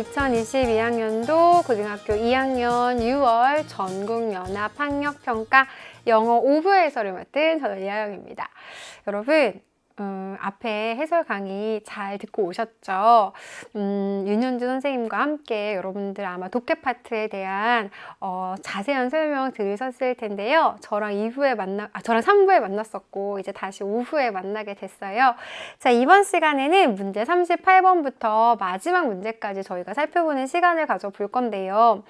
2022학년도 고등학교 2학년 6월 전국연합학력평가 영어 5부 해설을 맡은 저는 이하영입니다. 여러분, 앞에 해설 강의 잘 듣고 오셨죠? 윤현주 선생님과 함께 여러분들 아마 독해 파트에 대한 자세한 설명 들으셨을 텐데요. 저랑 3부에 만났었고 이제 다시 5부에 만나게 됐어요. 자, 이번 시간에는 문제 38번부터 마지막 문제까지 저희가 살펴보는 시간을 가져볼 건데요.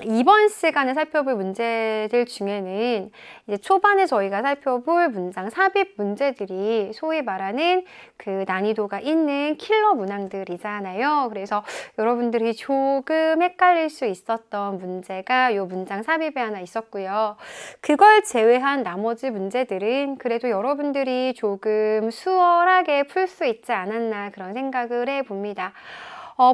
이번 시간에 살펴볼 문제들 중에는 이제 초반에 저희가 살펴볼 문장 삽입 문제들이 소위 말하는 그 난이도가 있는 킬러 문항들이잖아요. 그래서 여러분들이 조금 헷갈릴 수 있었던 문제가 이 문장 삽입에 하나 있었고요. 그걸 제외한 나머지 문제들은 그래도 여러분들이 조금 수월하게 풀 수 있지 않았나 그런 생각을 해봅니다.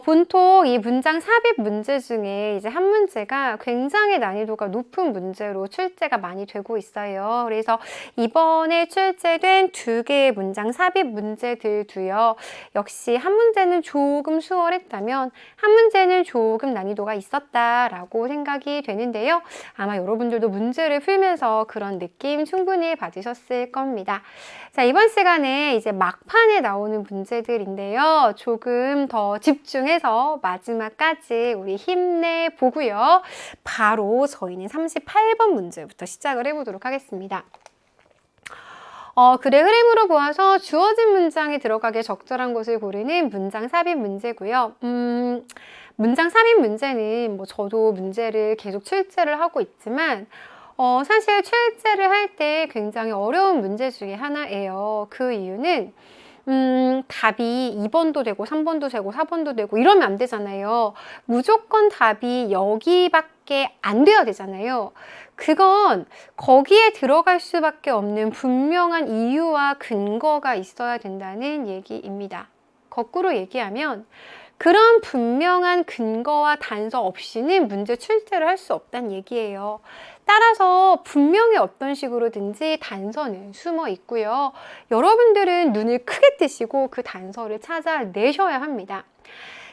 보통 이 문장 삽입 문제 중에 이제 한 문제가 굉장히 난이도가 높은 문제로 출제가 많이 되고 있어요. 그래서 이번에 출제된 2개의 문장 삽입 문제들도요. 역시 한 문제는 조금 수월했다면 한 문제는 조금 난이도가 있었다라고 생각이 되는데요. 아마 여러분들도 문제를 풀면서 그런 느낌 충분히 받으셨을 겁니다. 자, 이번 시간에 이제 막판에 나오는 문제들인데요. 조금 더 집중해서 마지막까지 우리 힘내보고요. 바로 저희는 38번 문제부터 시작을 해보도록 하겠습니다. 글의 흐름으로 보아서 주어진 문장에 들어가게 적절한 것을 고르는 문장 삽입 문제고요. 문장 삽입 문제는 저도 문제를 계속 출제를 하고 있지만 사실 출제를 할 때 굉장히 어려운 문제 중에 하나예요. 그 이유는 답이 2번도 되고 3번도 되고 4번도 되고 이러면 안 되잖아요. 무조건 답이 여기밖에 안 돼야 되잖아요. 그건 거기에 들어갈 수밖에 없는 분명한 이유와 근거가 있어야 된다는 얘기입니다. 거꾸로 얘기하면 그런 분명한 근거와 단서 없이는 문제 출제를 할 수 없다는 얘기예요. 따라서 분명히 어떤 식으로든지 단서는 숨어 있고요. 여러분들은 눈을 크게 뜨시고 그 단서를 찾아내셔야 합니다.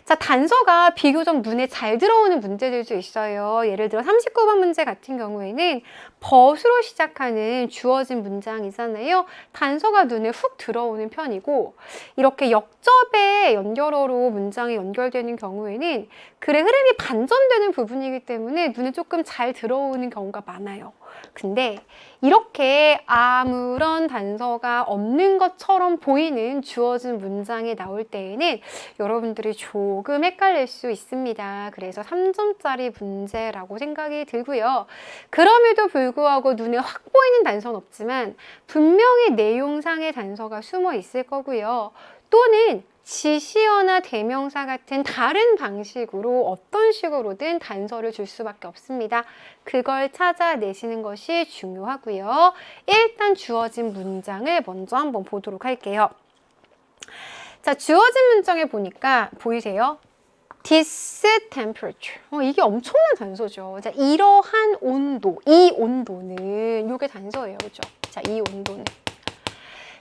자, 단서가 비교적 눈에 잘 들어오는 문제들도 있어요. 예를 들어 39번 문제 같은 경우에는 벗으로 시작하는 주어진 문장이잖아요. 단서가 눈에 훅 들어오는 편이고 이렇게 역접의 연결어로 문장이 연결되는 경우에는 글의 흐름이 반전되는 부분이기 때문에 눈에 조금 잘 들어오는 경우가 많아요. 근데 이렇게 아무런 단서가 없는 것처럼 보이는 주어진 문장이 나올 때에는 여러분들이 조금 헷갈릴 수 있습니다. 그래서 3점짜리 문제라고 생각이 들고요. 그럼에도 불구하고 눈에 확 보이는 단서는 없지만 분명히 내용상의 단서가 숨어 있을 거고요. 또는 지시어나 대명사 같은 다른 방식으로 어떤 식으로든 단서를 줄 수밖에 없습니다. 그걸 찾아내시는 것이 중요하고요. 일단 주어진 문장을 먼저 한번 보도록 할게요. 자, 주어진 문장에 보니까 보이세요? This temperature. 이게 엄청난 단서죠. 자, 이러한 온도, 이 온도는 이게 단서예요. 그죠? 자, 이 온도는.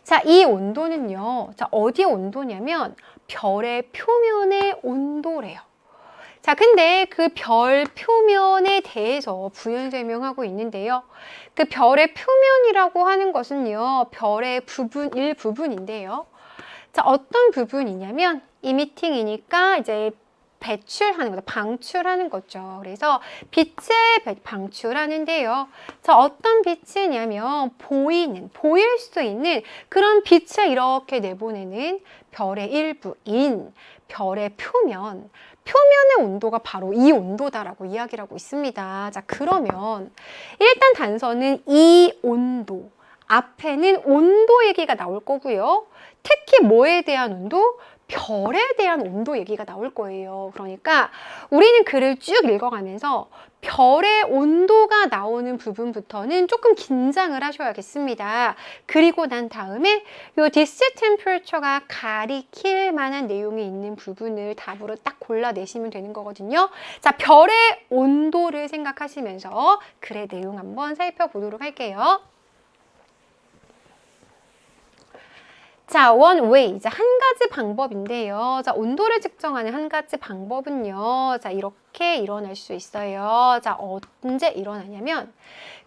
자, 이 온도는요. 자, 어디의 온도냐면 별의 표면의 온도래요. 자, 근데 그 별 표면에 대해서 부연 설명하고 있는데요. 그 별의 표면이라고 하는 것은요. 별의 일부분인데요. 자, 어떤 부분이냐면 emitting이니까 이제 배출하는 거죠. 방출하는 거죠. 그래서 빛을 방출하는데요. 자, 어떤 빛이냐면 보일 수 있는 그런 빛을 이렇게 내보내는 별의 일부인 별의 표면의 온도가 바로 이 온도다라고 이야기를 하고 있습니다. 자, 그러면 일단 단서는 이 온도, 앞에는 온도 얘기가 나올 거고요. 특히 뭐에 대한 온도? 별에 대한 온도 얘기가 나올 거예요. 그러니까 우리는 글을 쭉 읽어가면서 별의 온도가 나오는 부분부터는 조금 긴장을 하셔야겠습니다. 그리고 난 다음에 이 this temperature가 가리킬 만한 내용이 있는 부분을 답으로 딱 골라내시면 되는 거거든요. 자, 별의 온도를 생각하시면서 글의 내용 한번 살펴보도록 할게요. 자, one way. 이제 한 가지 방법인데요. 자, 온도를 측정하는 한 가지 방법은요. 자, 이렇게 일어날 수 있어요. 자, 언제 일어나냐면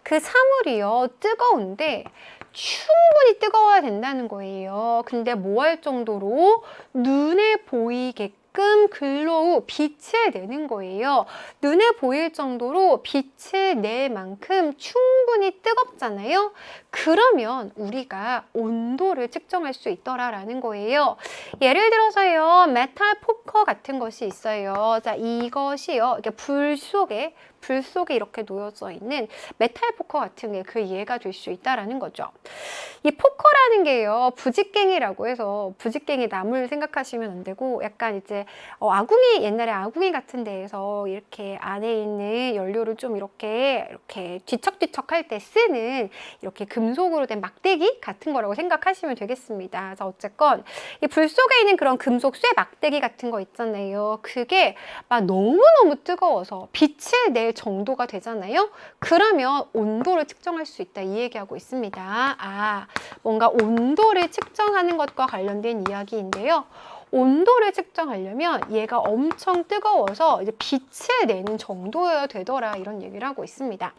그 사물이요. 뜨거운데 충분히 뜨거워야 된다는 거예요. 근데 뭐 할 정도로 눈에 보이게끔 글로우 빛을 내는 거예요. 눈에 보일 정도로 빛을 낼 만큼 충분히 뜨겁잖아요. 그러면 우리가 온도를 측정할 수 있더라라는 거예요. 예를 들어서요, 메탈 포커 같은 것이 있어요. 자, 이것이요, 이렇게 불 속에 이렇게 놓여져 있는 메탈 포커 같은 게 그 이해가 될 수 있다라는 거죠. 이 포커라는 게요, 부직갱이라고 해서 부직갱이 나무를 생각하시면 안 되고 약간 이제 아궁이, 옛날에 아궁이 같은 데에서 이렇게 안에 있는 연료를 좀 이렇게 뒤척뒤척 할 때 쓰는 이렇게 금속으로 된 막대기 같은 거라고 생각하시면 되겠습니다. 자, 어쨌건 이 불 속에 있는 그런 금속 쇠 막대기 같은 거 있잖아요. 그게 막 너무너무 뜨거워서 빛을 낼 정도가 되잖아요. 그러면 온도를 측정할 수 있다, 이 얘기하고 있습니다. 아, 뭔가 온도를 측정하는 것과 관련된 이야기인데요. 온도를 측정하려면 얘가 엄청 뜨거워서 이제 빛을 내는 정도여야 되더라, 이런 얘기를 하고 있습니다.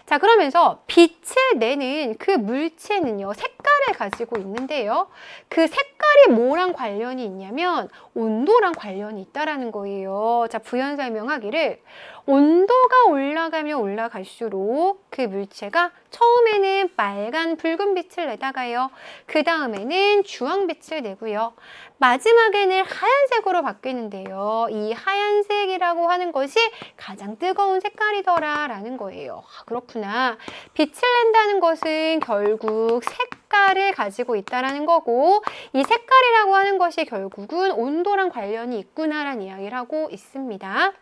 자, 그러면서 빛을 내는 그 물체는요, 색깔을 가지고 있는데요. 그 색깔이 뭐랑 관련이 있냐면 온도랑 관련이 있다라는 거예요. 자, 부연 설명하기를 온도가 올라가면 올라갈수록 그 물체가 처음에는 빨간 붉은 빛을 내다가요. 그 다음에는 주황빛을 내고요. 마지막에는 하얀색으로 바뀌는데요. 이 하얀색이라고 하는 것이 가장 뜨거운 색깔이더라라는 거예요. 아, 그렇구나. 빛을 낸다는 것은 결국 색깔을 가지고 있다라는 거고, 이 색깔이라고 하는 것이 결국은 온도랑 관련이 있구나라는 이야기를 하고 있습니다.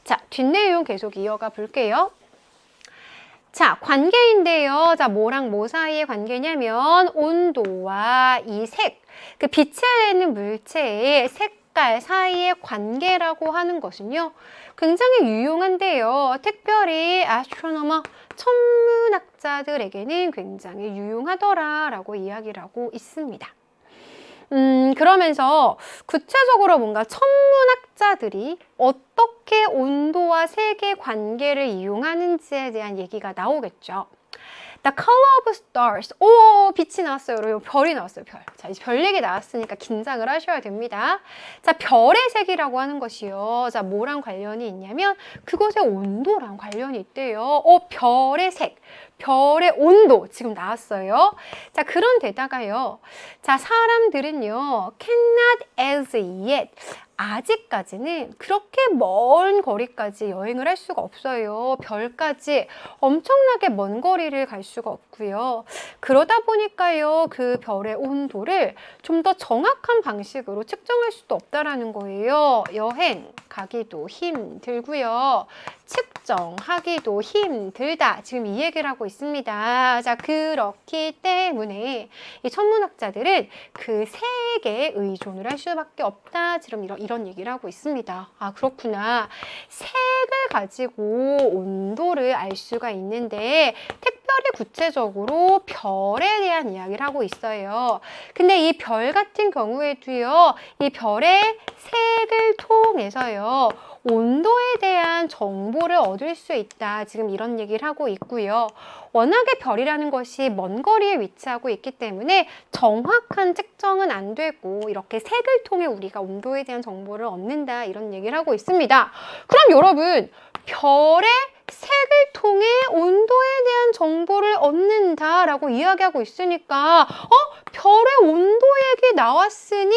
자, 뒷내용 계속 이어가 볼게요. 자, 관계인데요. 자, 뭐랑 뭐 사이의 관계냐면 온도와 이 색, 그 빛을 내는 물체의 색깔 사이의 관계라고 하는 것은요, 굉장히 유용한데요. 특별히 astronomer, 천문학자들에게는 굉장히 유용하더라라고 이야기를 하고 있습니다. 그러면서 구체적으로 뭔가 천문학자들이 어떻게 온도와 색의 관계를 이용하는지에 대한 얘기가 나오겠죠. The color of stars. 오, 빛이 나왔어요. 여러분, 별이 나왔어요, 별. 자, 이제 별 얘기 나왔으니까 긴장을 하셔야 됩니다. 자, 별의 색이라고 하는 것이요. 자, 뭐랑 관련이 있냐면 그것의 온도랑 관련이 있대요. 별의 색. 별의 온도 지금 나왔어요. 자, 그런 데다가요. 자, 사람들은요, cannot as yet. 아직까지는 그렇게 먼 거리까지 여행을 할 수가 없어요. 별까지 엄청나게 먼 거리를 갈 수가 없고요. 그러다 보니까요, 그 별의 온도를 좀 더 정확한 방식으로 측정할 수도 없다라는 거예요. 여행 가기도 힘들고요. 측정하기도 힘들다. 지금 이 얘기를 하고 있습니다. 자, 그렇기 때문에 이 천문학자들은 그 색에 의존을 할 수밖에 없다. 지금 이런 얘기를 하고 있습니다. 아, 그렇구나. 색을 가지고 온도를 알 수가 있는데 특별히 구체적으로 별에 대한 이야기를 하고 있어요. 근데 이 별 같은 경우에도요, 이 별의 색을 통해서요, 온도에 대한 정보를 얻을 수 있다. 지금 이런 얘기를 하고 있고요. 워낙에 별이라는 것이 먼 거리에 위치하고 있기 때문에 정확한 측정은 안 되고 이렇게 색을 통해 우리가 온도에 대한 정보를 얻는다. 이런 얘기를 하고 있습니다. 그럼 여러분, 별의 색을 통해 온도에 대한 정보를 얻는다라고 이야기하고 있으니까 별의 온도 얘기 나왔으니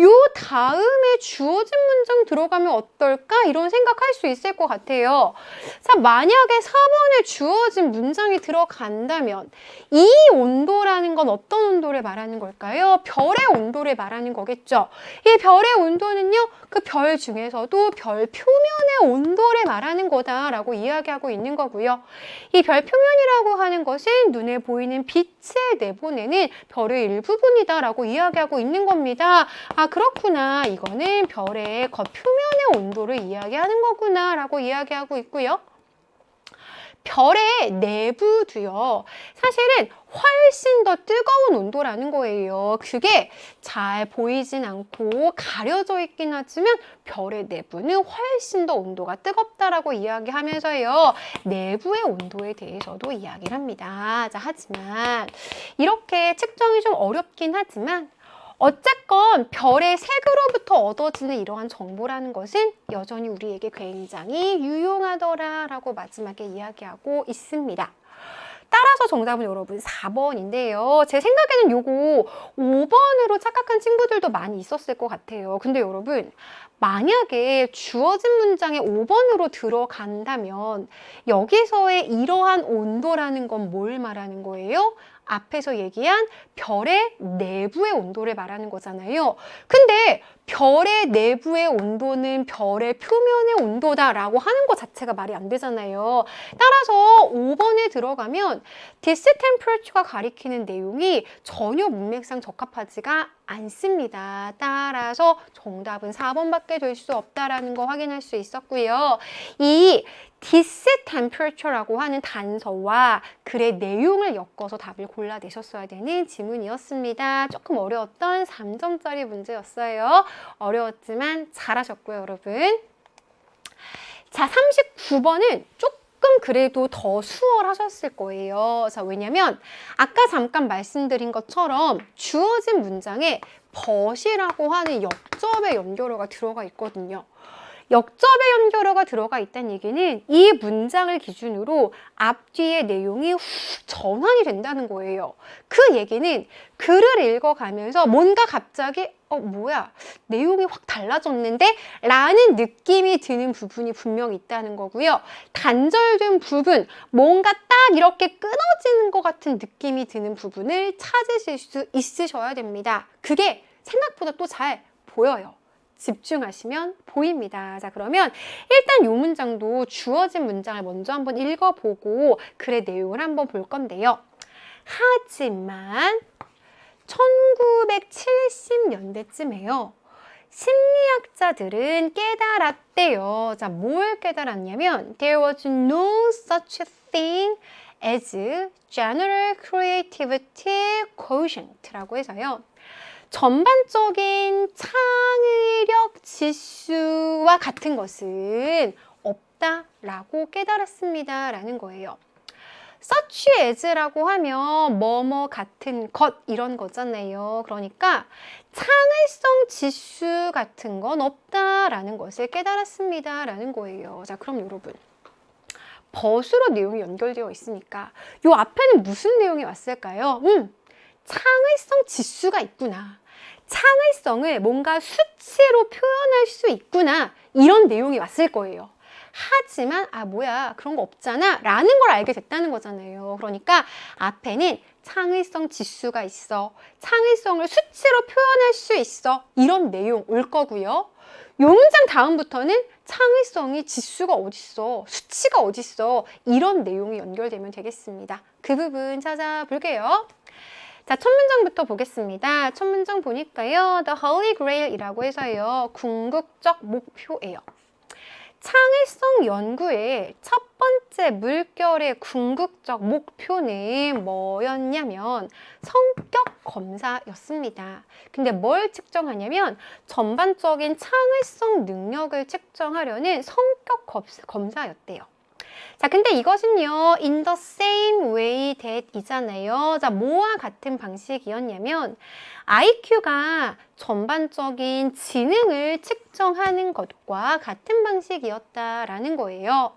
요 다음에 주어진 문장 들어가면 어떨까? 이런 생각할 수 있을 것 같아요. 자, 만약에 4번에 주어진 문장이 들어간다면 이 온도라는 건 어떤 온도를 말하는 걸까요? 별의 온도를 말하는 거겠죠. 이 별의 온도는요, 그 별 중에서도 별 표면의 온도를 말하는 거다라고 이야기하고 있는 거고요. 이 별 표면이라고 하는 것은 눈에 보이는 빛을 내보내는 별의 일부분이다라고 이야기하고 있는 겁니다. 아, 그렇구나. 이거는 별의 겉표면의 온도를 이야기하는 거구나 라고 이야기하고 있고요. 별의 내부도요. 사실은 훨씬 더 뜨거운 온도라는 거예요. 그게 잘 보이진 않고 가려져 있긴 하지만 별의 내부는 훨씬 더 온도가 뜨겁다라고 이야기하면서요. 내부의 온도에 대해서도 이야기를 합니다. 자, 하지만 이렇게 측정이 좀 어렵긴 하지만 어쨌건 별의 색으로부터 얻어지는 이러한 정보라는 것은 여전히 우리에게 굉장히 유용하더라라고 마지막에 이야기하고 있습니다. 따라서 정답은 여러분 4번인데요. 제 생각에는 요거 5번으로 착각한 친구들도 많이 있었을 것 같아요. 근데 여러분 만약에 주어진 문장에 5번으로 들어간다면 여기서의 이러한 온도라는 건 뭘 말하는 거예요? 앞에서 얘기한 별의 내부의 온도를 말하는 거잖아요. 근데 별의 내부의 온도는 별의 표면의 온도다라고 하는 것 자체가 말이 안 되잖아요. 따라서 5번에 들어가면 this temperature가 가리키는 내용이 전혀 문맥상 적합하지가 않습니다. 따라서 정답은 4번밖에 될 수 없다라는 거 확인할 수 있었고요. 이 this temperature라고 하는 단서와 글의 내용을 엮어서 답을 골라내셨어야 되는 지문이었습니다. 조금 어려웠던 3점짜리 문제였어요. 어려웠지만 잘하셨고요, 여러분. 자, 39번은 조금 그래도 더 수월하셨을 거예요. 자, 왜냐면 아까 잠깐 말씀드린 것처럼 주어진 문장에 but이라고 하는 역접의 연결어가 들어가 있거든요. 역접의 연결어가 들어가 있다는 얘기는 이 문장을 기준으로 앞뒤의 내용이 훅 전환이 된다는 거예요. 그 얘기는 글을 읽어가면서 뭔가 갑자기 뭐야 내용이 확 달라졌는데? 라는 느낌이 드는 부분이 분명히 있다는 거고요. 단절된 부분, 뭔가 딱 이렇게 끊어지는 것 같은 느낌이 드는 부분을 찾으실 수 있으셔야 됩니다. 그게 생각보다 또 잘 보여요. 집중하시면 보입니다. 자, 그러면 일단 이 문장도 주어진 문장을 먼저 한번 읽어보고 글의 내용을 한번 볼 건데요. 하지만 1970년대쯤에요. 심리학자들은 깨달았대요. 자, 뭘 깨달았냐면 There was no such thing as general creativity quotient라고 해서요. 전반적인 창의력 지수와 같은 것은 없다라고 깨달았습니다. 라는 거예요. such as라고 하면 뭐뭐 같은 것 이런 거잖아요. 그러니까 창의성 지수 같은 건 없다라는 것을 깨달았습니다. 라는 거예요. 자, 그럼 여러분. but으로 내용이 연결되어 있으니까 이 앞에는 무슨 내용이 왔을까요? 창의성 지수가 있구나. 창의성을 뭔가 수치로 표현할 수 있구나. 이런 내용이 왔을 거예요. 하지만 뭐야 그런 거 없잖아 라는 걸 알게 됐다는 거잖아요. 그러니까 앞에는 창의성 지수가 있어. 창의성을 수치로 표현할 수 있어. 이런 내용 올 거고요. 요 문장 다음부터는 창의성이 지수가 어딨어. 수치가 어딨어. 이런 내용이 연결되면 되겠습니다. 그 부분 찾아볼게요. 자, 첫 문장부터 보겠습니다. 첫 문장 보니까요. The Holy Grail이라고 해서요. 궁극적 목표예요. 창의성 연구의 첫 번째 물결의 궁극적 목표는 뭐였냐면 성격 검사였습니다. 근데 뭘 측정하냐면 전반적인 창의성 능력을 측정하려는 성격 검사였대요. 자, 근데 이것은요, in the same way that 이잖아요. 자, 뭐와 같은 방식이었냐면, IQ가 전반적인 지능을 측정하는 것과 같은 방식이었다라는 거예요.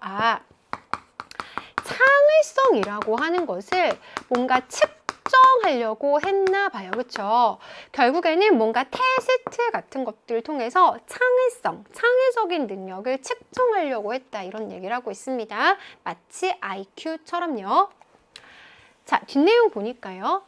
창의성이라고 하는 것을 뭔가 측정하려고 했나 봐요. 그렇죠? 결국에는 뭔가 테스트 같은 것들을 통해서 창의적인 능력을 측정하려고 했다. 이런 얘기를 하고 있습니다. 마치 IQ처럼요. 자, 뒷내용 보니까요.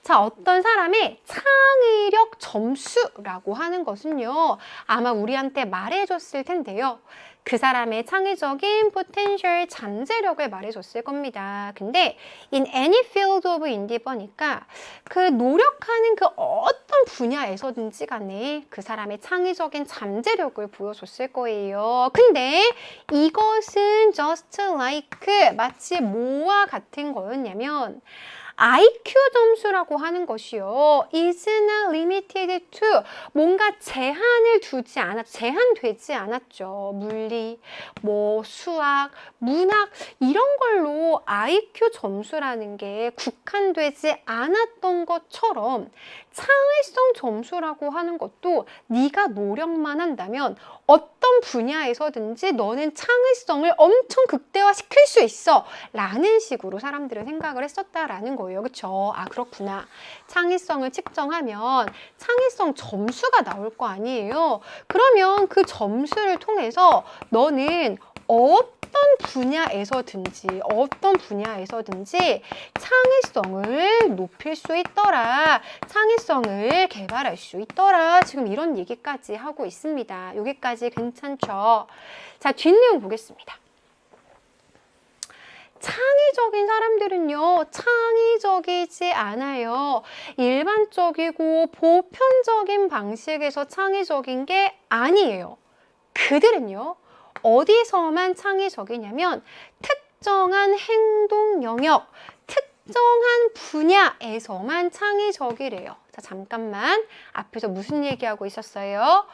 자, 어떤 사람의 창의력 점수라고 하는 것은요, 아마 우리한테 말해줬을 텐데요. 그 사람의 창의적인 potential 잠재력을 말해줬을 겁니다. 근데 in any field of endeavor니까 그 노력하는 그 어떤 분야에서든지 간에 그 사람의 창의적인 잠재력을 보여줬을 거예요. 근데 이것은 just like 마치 뭐와 같은 거였냐면 IQ 점수라고 하는 것이요. is not limited to 뭔가 제한되지 않았죠. 물리, 뭐 수학, 문학 이런 걸로 IQ 점수라는 게 국한되지 않았던 것처럼 창의성 점수라고 하는 것도 네가 노력만 한다면 어떤 분야에서든지 너는 창의성을 엄청 극대화시킬 수 있어 라는 식으로 사람들은 생각을 했었다라는 거예요. 그쵸? 아, 그렇구나. 창의성을 측정하면 창의성 점수가 나올 거 아니에요. 그러면 그 점수를 통해서 너는 어떤 분야에서든지 창의성을 높일 수 있더라. 창의성을 개발할 수 있더라. 지금 이런 얘기까지 하고 있습니다. 여기까지 괜찮죠? 자, 뒷내용 보겠습니다. 창의적인 사람들은요, 창의적이지 않아요. 일반적이고 보편적인 방식에서 창의적인 게 아니에요. 그들은요, 어디서만 창의적이냐면 특정한 행동 영역, 특정한 분야에서만 창의적이래요. 자, 잠깐만. 앞에서 무슨 얘기하고 있었어요?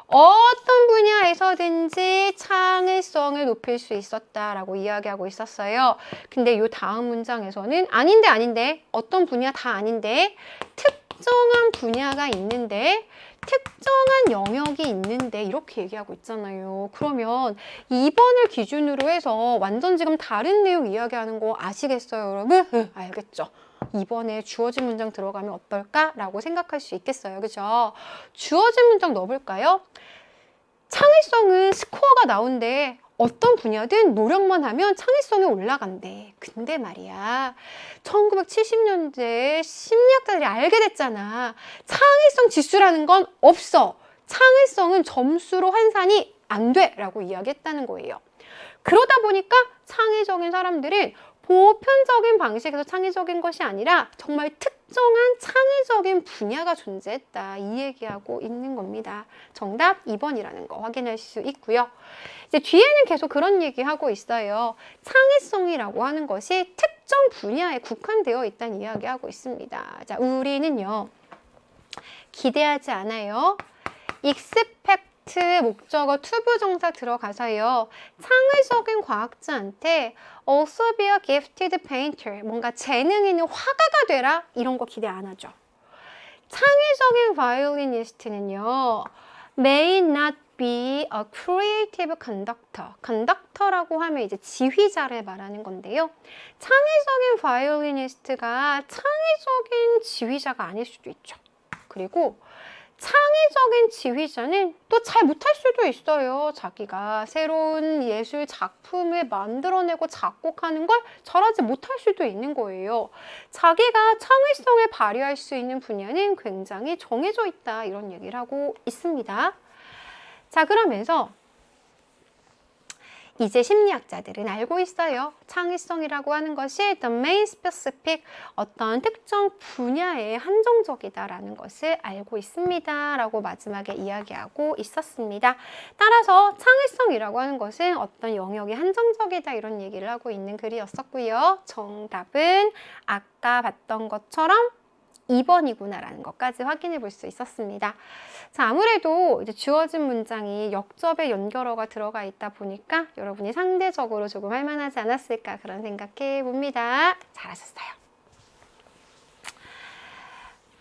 어떤 분야에서든지 창의성을 높일 수 있었다라고 이야기하고 있었어요. 근데 이 다음 문장에서는 아닌데 어떤 분야 다 아닌데 특정한 분야가 있는데 특정한 영역이 있는데 이렇게 얘기하고 있잖아요. 그러면 2번을 기준으로 해서 완전 지금 다른 내용 이야기하는 거 아시겠어요, 여러분? 알겠죠? 2번에 주어진 문장 들어가면 어떨까라고 생각할 수 있겠어요. 그죠? 주어진 문장 넣어볼까요? 창의성은 스코어가 나온대. 어떤 분야든 노력만 하면 창의성이 올라간대. 근데 말이야, 1970년대에 심리학자들이 알게 됐잖아. 창의성 지수라는 건 없어. 창의성은 점수로 환산이 안 돼 라고 이야기했다는 거예요. 그러다 보니까 창의적인 사람들은 보편적인 방식에서 창의적인 것이 아니라 정말 특정한 창의적인 분야가 존재했다. 이 얘기하고 있는 겁니다. 정답 2번이라는 거 확인할 수 있고요. 이제 뒤에는 계속 그런 얘기하고 있어요. 창의성이라고 하는 것이 특정 분야에 국한되어 있다는 이야기하고 있습니다. 자, 우리는요, 기대하지 않아요. expect 목적어 투부정사 들어가서요. 창의적인 과학자한테 also be a gifted painter, 뭔가 재능 있는 화가가 되라 이런 거 기대 안 하죠. 창의적인 바이올리니스트는요. may not be a creative conductor. conductor라고 하면 이제 지휘자를 말하는 건데요. 창의적인 바이올리니스트가 창의적인 지휘자가 아닐 수도 있죠. 그리고 창의적인 지휘자는 또 잘 못할 수도 있어요. 자기가 새로운 예술 작품을 만들어내고 작곡하는 걸 잘하지 못할 수도 있는 거예요. 자기가 창의성을 발휘할 수 있는 분야는 굉장히 정해져 있다. 이런 얘기를 하고 있습니다. 자, 그러면서 이제 심리학자들은 알고 있어요. 창의성이라고 하는 것이 the main specific, 어떤 특정 분야에 한정적이다라는 것을 알고 있습니다. 라고 마지막에 이야기하고 있었습니다. 따라서 창의성이라고 하는 것은 어떤 영역이 한정적이다 이런 얘기를 하고 있는 글이었었고요. 정답은 아까 봤던 것처럼 2번이구나라는 것까지 확인해 볼 수 있었습니다. 자, 아무래도 이제 주어진 문장이 역접의 연결어가 들어가 있다 보니까 여러분이 상대적으로 조금 할만하지 않았을까 그런 생각해 봅니다. 잘하셨어요.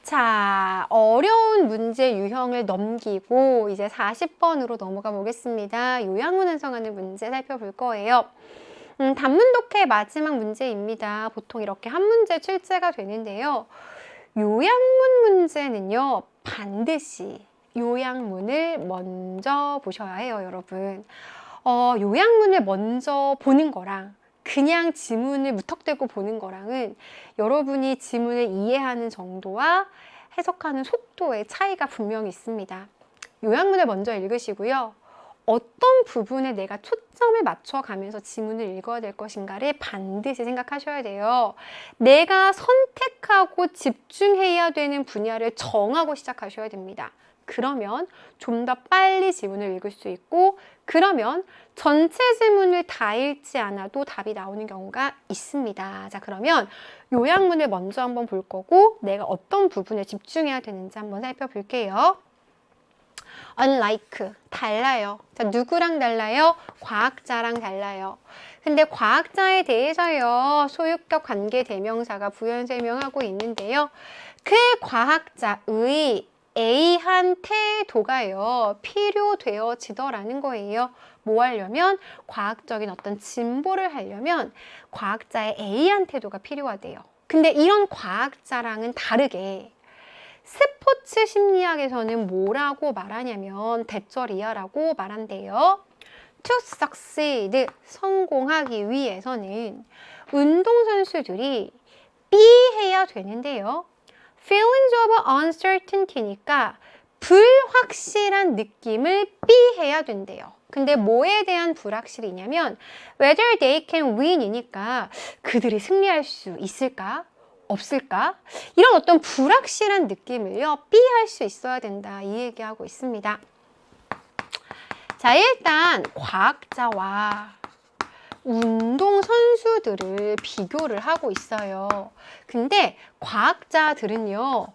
자, 어려운 문제 유형을 넘기고 이제 40번으로 넘어가 보겠습니다. 요약문 완성하는 문제 살펴볼 거예요. 단문 독해 마지막 문제입니다. 보통 이렇게 한 문제 출제가 되는데요. 요약문 문제는요, 반드시 요약문을 먼저 보셔야 해요, 여러분. 요약문을 먼저 보는 거랑 그냥 지문을 무턱대고 보는 거랑은 여러분이 지문을 이해하는 정도와 해석하는 속도의 차이가 분명히 있습니다. 요약문을 먼저 읽으시고요. 어떤 부분에 내가 초점을 맞춰가면서 지문을 읽어야 될 것인가를 반드시 생각하셔야 돼요. 내가 선택하고 집중해야 되는 분야를 정하고 시작하셔야 됩니다. 그러면 좀 더 빨리 지문을 읽을 수 있고, 그러면 전체 지문을 다 읽지 않아도 답이 나오는 경우가 있습니다. 자, 그러면 요약문을 먼저 한번 볼 거고, 내가 어떤 부분에 집중해야 되는지 한번 살펴볼게요. unlike, 달라요. 자, 누구랑 달라요? 과학자랑 달라요. 근데 과학자에 대해서요, 소유격 관계대명사가 부연 설명하고 있는데요. 그 과학자의 A한 태도가요, 필요되어지더라는 거예요. 뭐 하려면? 과학적인 어떤 진보를 하려면 과학자의 A한 태도가 필요하대요. 근데 이런 과학자랑은 다르게 스포츠 심리학에서는 뭐라고 말하냐면 대절이야라고 말한대요. To succeed, 성공하기 위해서는 운동선수들이 B해야 되는데요. Feelings of uncertainty니까 불확실한 느낌을 B해야 된대요. 근데 뭐에 대한 불확실이냐면 whether they can win이니까 그들이 승리할 수 있을까? 없을까? 이런 어떤 불확실한 느낌을요, B할 수 있어야 된다, 이 얘기하고 있습니다. 자, 일단 과학자와 운동선수들을 비교를 하고 있어요. 근데 과학자들은요,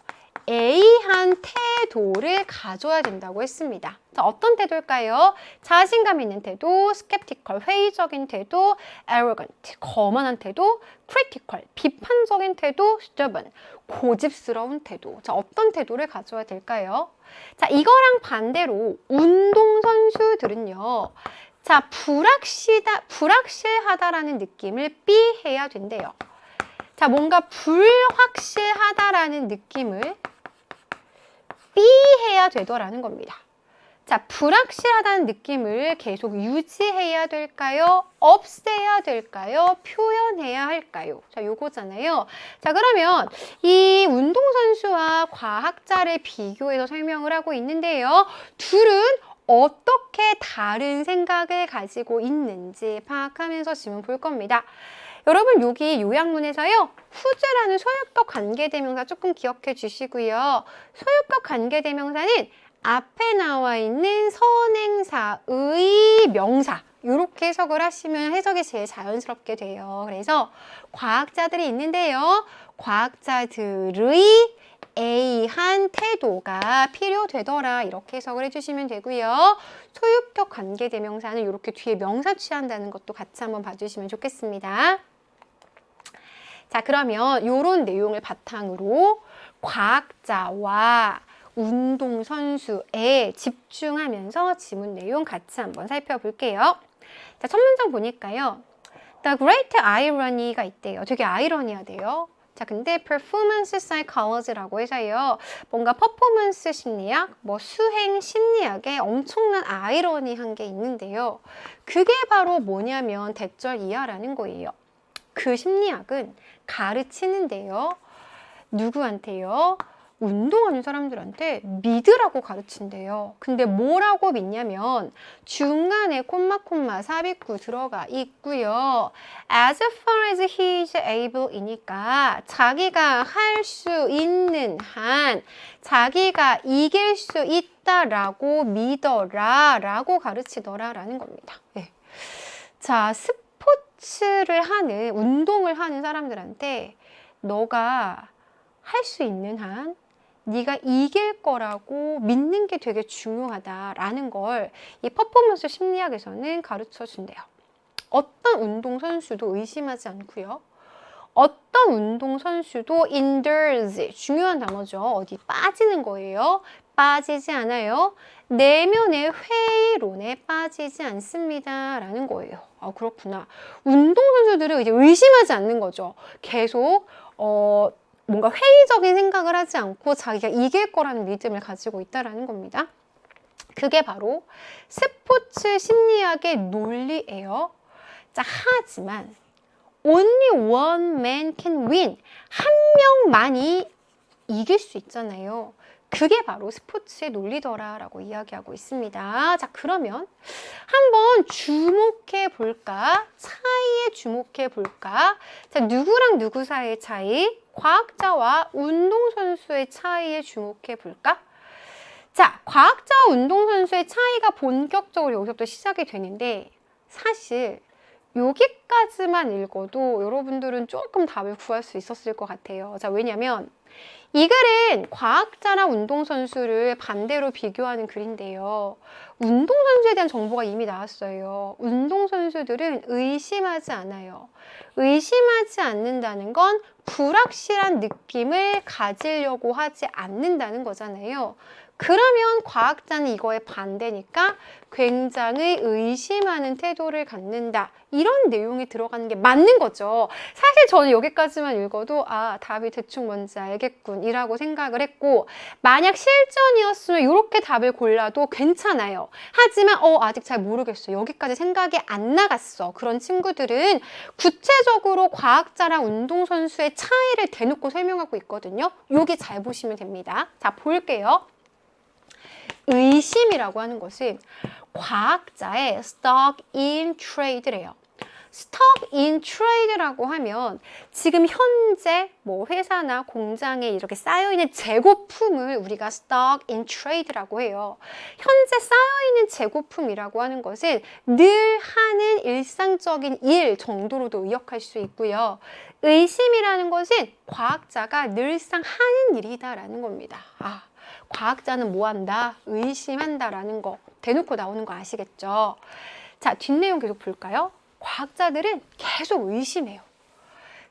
A한 태도를 가져야 된다고 했습니다. 자, 어떤 태도일까요? 자신감 있는 태도, skeptical, 회의적인 태도, arrogant, 거만한 태도, critical, 비판적인 태도, stubborn, 고집스러운 태도. 자, 어떤 태도를 가져야 될까요? 자, 이거랑 반대로 운동선수들은요, 자, 불확실하다라는 느낌을 B해야 된대요. 자, 뭔가 불확실하다라는 느낌을 B해야 되더라는 겁니다. 자, 불확실하다는 느낌을 계속 유지해야 될까요? 없애야 될까요? 표현해야 할까요? 자, 요거잖아요. 자, 그러면 이 운동선수와 과학자를 비교해서 설명을 하고 있는데요. 둘은 어떻게 다른 생각을 가지고 있는지 파악하면서 지문 볼 겁니다. 여러분, 여기 요약문에서요, whose라는 소유격 관계대명사 조금 기억해 주시고요. 소유격 관계대명사는 앞에 나와 있는 선행사의 명사, 이렇게 해석을 하시면 해석이 제일 자연스럽게 돼요. 그래서 과학자들이 있는데요. 과학자들의 A한 태도가 필요되더라, 이렇게 해석을 해주시면 되고요. 소유격 관계대명사는 이렇게 뒤에 명사 취한다는 것도 같이 한번 봐주시면 좋겠습니다. 자, 그러면 이런 내용을 바탕으로 과학자와 운동선수에 집중하면서 지문 내용 같이 한번 살펴볼게요. 자, 첫 문장 보니까요. The great irony가 있대요. 되게 아이러니하대요. 자, 근데 performance psychology라고 해서요, 뭔가 퍼포먼스 심리학, 뭐 수행 심리학에 엄청난 아이러니한 게 있는데요. 그게 바로 뭐냐면 대절 이하라는 거예요. 그 심리학은 가르치는데요. 누구한테요? 운동하는 사람들한테 믿으라고 가르친대요. 근데 뭐라고 믿냐면 중간에 콤마 삽입구 들어가 있고요. As far as he is able 이니까 자기가 할 수 있는 한, 자기가 이길 수 있다라고 믿어라 라고 가르치더라 라는 겁니다. 네. 자, 스포츠를 하는, 운동을 하는 사람들한테 너가 할 수 있는 한 네가 이길 거라고 믿는 게 되게 중요하다라는 걸 이 퍼포먼스 심리학에서는 가르쳐 준대요. 어떤 운동선수도 의심하지 않고요. 어떤 운동선수도 endures, 중요한 단어죠. 어디 빠지는 거예요. 빠지지 않아요. 내면의 회의론에 빠지지 않습니다. 라는 거예요. 아, 그렇구나. 운동선수들은 이제 의심하지 않는 거죠. 계속 뭔가 회의적인 생각을 하지 않고 자기가 이길 거라는 믿음을 가지고 있다는 겁니다. 그게 바로 스포츠 심리학의 논리예요. 자, 하지만 only one man can win. 한 명만이 이길 수 있잖아요. 그게 바로 스포츠의 논리더라라고 이야기하고 있습니다. 자, 그러면 한번 주목해 볼까? 차이에 주목해 볼까? 자, 누구랑 누구 사이의 차이? 과학자와 운동선수의 차이에 주목해 볼까? 자, 과학자와 운동선수의 차이가 본격적으로 여기서부터 시작이 되는데 사실 여기까지만 읽어도 여러분들은 조금 답을 구할 수 있었을 것 같아요. 자, 왜냐면 이 글은 과학자랑 운동선수를 반대로 비교하는 글인데요. 운동선수에 대한 정보가 이미 나왔어요. 운동선수들은 의심하지 않아요. 의심하지 않는다는 건 불확실한 느낌을 가지려고 하지 않는다는 거잖아요. 그러면 과학자는 이거에 반대니까 굉장히 의심하는 태도를 갖는다. 이런 내용이 들어가는 게 맞는 거죠. 사실 저는 여기까지만 읽어도 아, 답이 대충 뭔지 알겠군 이라고 생각을 했고 만약 실전이었으면 이렇게 답을 골라도 괜찮아요. 하지만 아직 잘 모르겠어. 여기까지 생각이 안 나갔어. 그런 친구들은 구체적으로 과학자랑 운동선수의 차이를 대놓고 설명하고 있거든요. 여기 잘 보시면 됩니다. 자, 볼게요. 의심이라고 하는 것은 과학자의 stock in trade래요. stock in trade라고 하면 지금 현재 뭐 회사나 공장에 이렇게 쌓여있는 재고품을 우리가 stock in trade라고 해요. 현재 쌓여있는 재고품이라고 하는 것은 늘 하는 일상적인 일 정도로도 의역할 수 있고요. 의심이라는 것은 과학자가 늘상 하는 일이다라는 겁니다. 과학자는 뭐 한다? 의심한다라는 거 대놓고 나오는 거 아시겠죠? 자, 뒷내용 계속 볼까요? 과학자들은 계속 의심해요.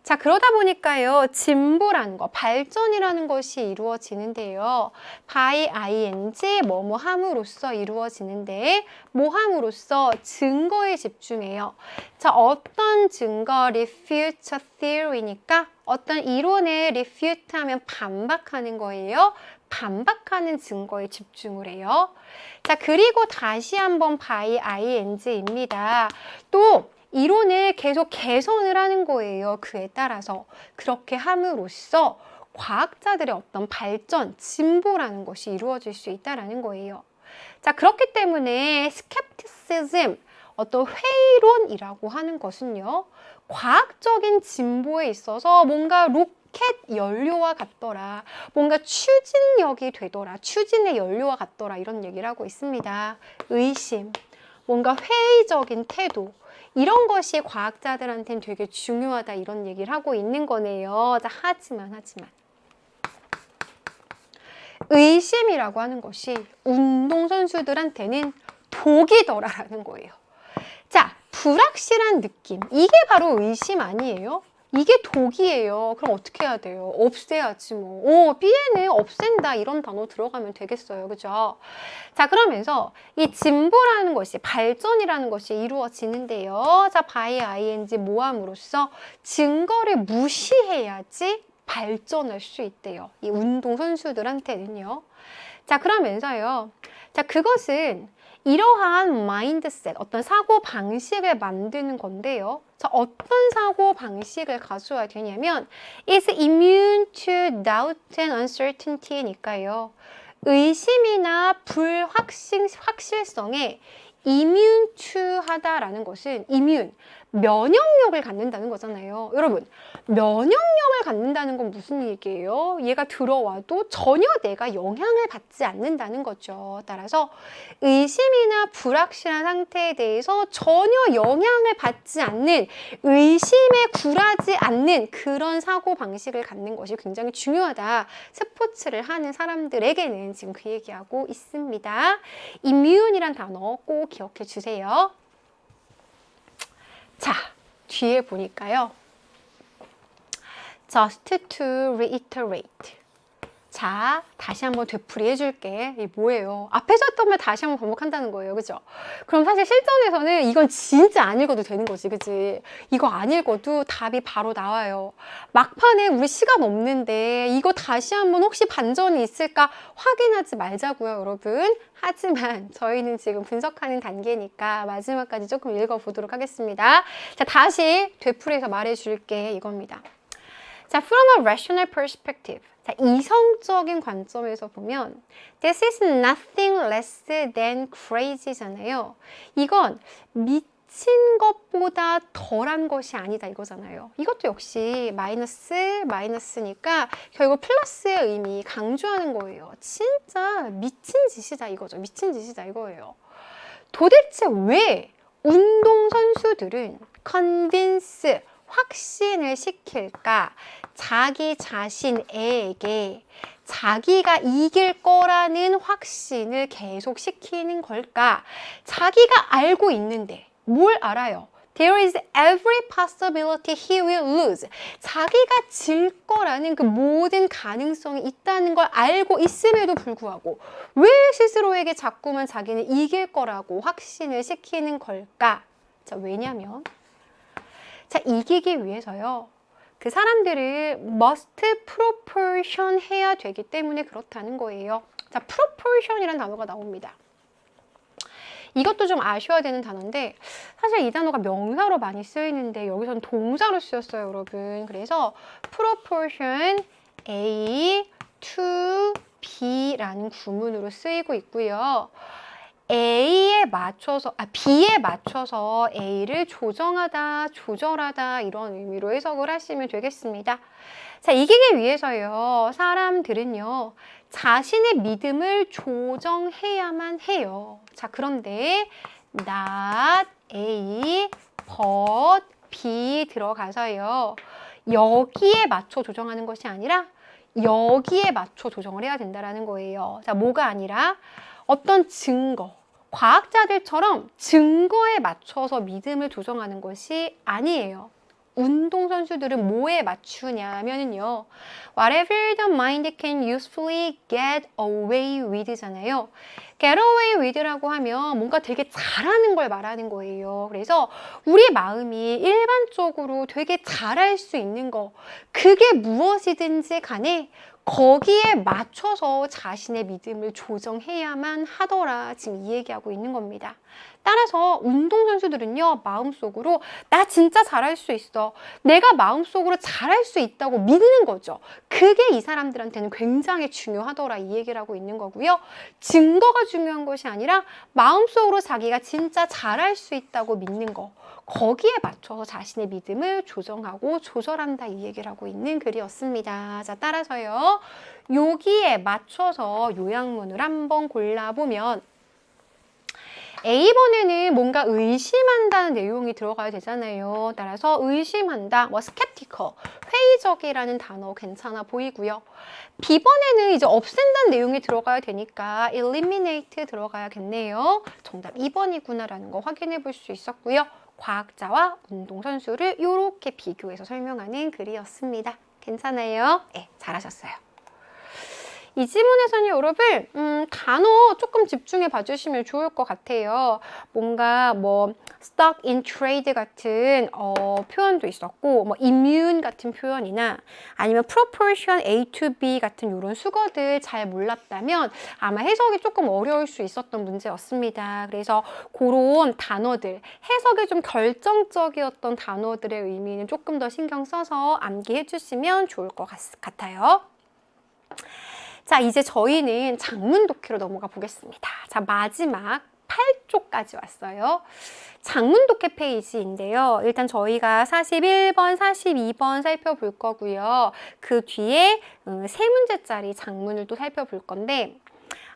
자, 그러다 보니까요, 진보라는 거, 발전이라는 것이 이루어지는데요. by ing, 뭐뭐 함으로써 이루어지는데, 뭐 함으로써 증거에 집중해요. 자, 어떤 증거, refute a theory니까 어떤 이론에 refute 하면 반박하는 거예요. 반박하는 증거에 집중을 해요. 자, 그리고 다시 한번 by ing입니다. 또 이론을 계속 개선을 하는 거예요. 그에 따라서 그렇게 함으로써 과학자들의 어떤 발전, 진보라는 것이 이루어질 수 있다는 거예요. 자, 그렇기 때문에 skepticism, 어떤 회의론이라고 하는 것은요. 과학적인 진보에 있어서 뭔가 로켓 연료와 같더라. 뭔가 추진력이 되더라. 추진의 연료와 같더라. 이런 얘기를 하고 있습니다. 의심, 뭔가 회의적인 태도. 이런 것이 과학자들한테는 되게 중요하다. 이런 얘기를 하고 있는 거네요. 자, 하지만. 의심이라고 하는 것이 운동선수들한테는 독이더라라는 거예요. 자, 불확실한 느낌. 이게 바로 의심 아니에요? 이게 독이에요. 그럼 어떻게 해야 돼요? 없애야지 뭐. B에는 없앤다 이런 단어 들어가면 되겠어요. 그죠? 자, 그러면서 이 진보라는 것이, 발전이라는 것이 이루어지는데요. 자, by ing 모함으로써 증거를 무시해야지 발전할 수 있대요. 이 운동선수들한테는요. 자, 그러면서요. 자, 그것은 이러한 마인드셋, 어떤 사고 방식을 만드는 건데요. 자, 어떤 사고 방식을 가져야 되냐면 is immune to doubt and uncertainty니까요. 의심이나 불확실성에 immune to 하다라는 것은 immune, 면역력을 갖는다는 거잖아요. 여러분, 면역력을 갖는다는 건 무슨 얘기예요? 얘가 들어와도 전혀 내가 영향을 받지 않는다는 거죠. 따라서 의심이나 불확실한 상태에 대해서 전혀 영향을 받지 않는, 의심에 굴하지 않는 그런 사고방식을 갖는 것이 굉장히 중요하다. 스포츠를 하는 사람들에게는 지금 그 얘기하고 있습니다. immune이란 단어 꼭 기억해 주세요. 자, 뒤에 보니까요. Just to reiterate. 자, 다시 한번 되풀이 해줄게. 이게 뭐예요? 앞에서 했던 말 다시 한번 반복한다는 거예요. 그죠? 그럼 사실 실전에서는 이건 진짜 안 읽어도 되는 거지. 그치? 이거 안 읽어도 답이 바로 나와요. 막판에 우리 시간 없는데 이거 다시 한번 혹시 반전이 있을까 확인하지 말자고요, 여러분. 하지만 저희는 지금 분석하는 단계니까 마지막까지 조금 읽어보도록 하겠습니다. 자, 다시 되풀이해서 말해줄게. 이겁니다. 자, from a rational perspective. 자, 이성적인 관점에서 보면 this is nothing less than crazy잖아요. 이건 미친 것보다 덜한 것이 아니다 이거잖아요. 이것도 역시 마이너스니까 결국 플러스의 의미 강조하는 거예요. 진짜 미친 짓이다 이거죠. 미친 짓이다 이거예요. 도대체 왜 운동선수들은 convince 확신을 시킬까? 자기 자신에게 자기가 이길 거라는 확신을 계속 시키는 걸까? 자기가 알고 있는데 뭘 알아요? There is every possibility he will lose. 자기가 질 거라는 그 모든 가능성이 있다는 걸 알고 있음에도 불구하고 왜 스스로에게 자꾸만 자기는 이길 거라고 확신을 시키는 걸까? 자, 왜냐면 자, 이기기 위해서요. 그 사람들을 must proportion 해야 되기 때문에 그렇다는 거예요. 자, proportion이라는 단어가 나옵니다. 이것도 좀 아셔야 되는 단어인데 사실 이 단어가 명사로 많이 쓰이는데 여기서는 동사로 쓰였어요, 여러분. 그래서 proportion A to B라는 구문으로 쓰이고 있고요. B에 맞춰서 A를 조절하다 이런 의미로 해석을 하시면 되겠습니다. 자, 이기기 위해서요. 사람들은요. 자신의 믿음을 조정해야만 해요. 자, 그런데 not A, but B 들어가서요. 여기에 맞춰 조정하는 것이 아니라 여기에 맞춰 조정을 해야 된다는 거예요. 자, 뭐가 아니라 어떤 증거, 과학자들처럼 증거에 맞춰서 믿음을 조정하는 것이 아니에요. 운동선수들은 뭐에 맞추냐면요. Whatever the mind can usefully get away with잖아요. get away with라고 하면 뭔가 되게 잘하는 걸 말하는 거예요. 그래서 우리 마음이 일반적으로 되게 잘할 수 있는 거, 그게 무엇이든지 간에 거기에 맞춰서 자신의 믿음을 조정해야만 하더라. 지금 이 얘기하고 있는 겁니다. 따라서 운동선수들은요, 마음속으로 나 진짜 잘할 수 있어. 내가 마음속으로 잘할 수 있다고 믿는 거죠. 그게 이 사람들한테는 굉장히 중요하더라. 이 얘기를 하고 있는 거고요. 증거가 중요한 것이 아니라 마음속으로 자기가 진짜 잘할 수 있다고 믿는 거. 거기에 맞춰서 자신의 믿음을 조정하고 조절한다 이 얘기를 하고 있는 글이었습니다. 자, 따라서요. 여기에 맞춰서 요약문을 한번 골라보면 A번에는 뭔가 의심한다는 내용이 들어가야 되잖아요. 따라서 의심한다, skeptical, 회의적이라는 단어 괜찮아 보이고요. B번에는 이제 없앤다는 내용이 들어가야 되니까 eliminate 들어가야겠네요. 정답 2번이구나라는 거 확인해 볼 수 있었고요. 과학자와 운동선수를 이렇게 비교해서 설명하는 글이었습니다. 괜찮아요? 네, 잘하셨어요. 이 지문에서는 여러분 단어 조금 집중해 봐주시면 좋을 것 같아요. 뭔가 뭐 stock in trade 같은 표현도 있었고 뭐 immune 같은 표현이나 아니면 proportion A to B 같은 이런 수거들 잘 몰랐다면 아마 해석이 조금 어려울 수 있었던 문제였습니다. 그래서 그런 단어들, 해석에 좀 결정적이었던 단어들의 의미는 조금 더 신경 써서 암기해 주시면 좋을 것 같아요. 자, 이제 저희는 장문 독해로 넘어가 보겠습니다. 자, 마지막 8쪽까지 왔어요. 장문 독해 페이지인데요. 일단 저희가 41번, 42번 살펴볼 거고요. 그 뒤에 3문제짜리 장문을 또 살펴볼 건데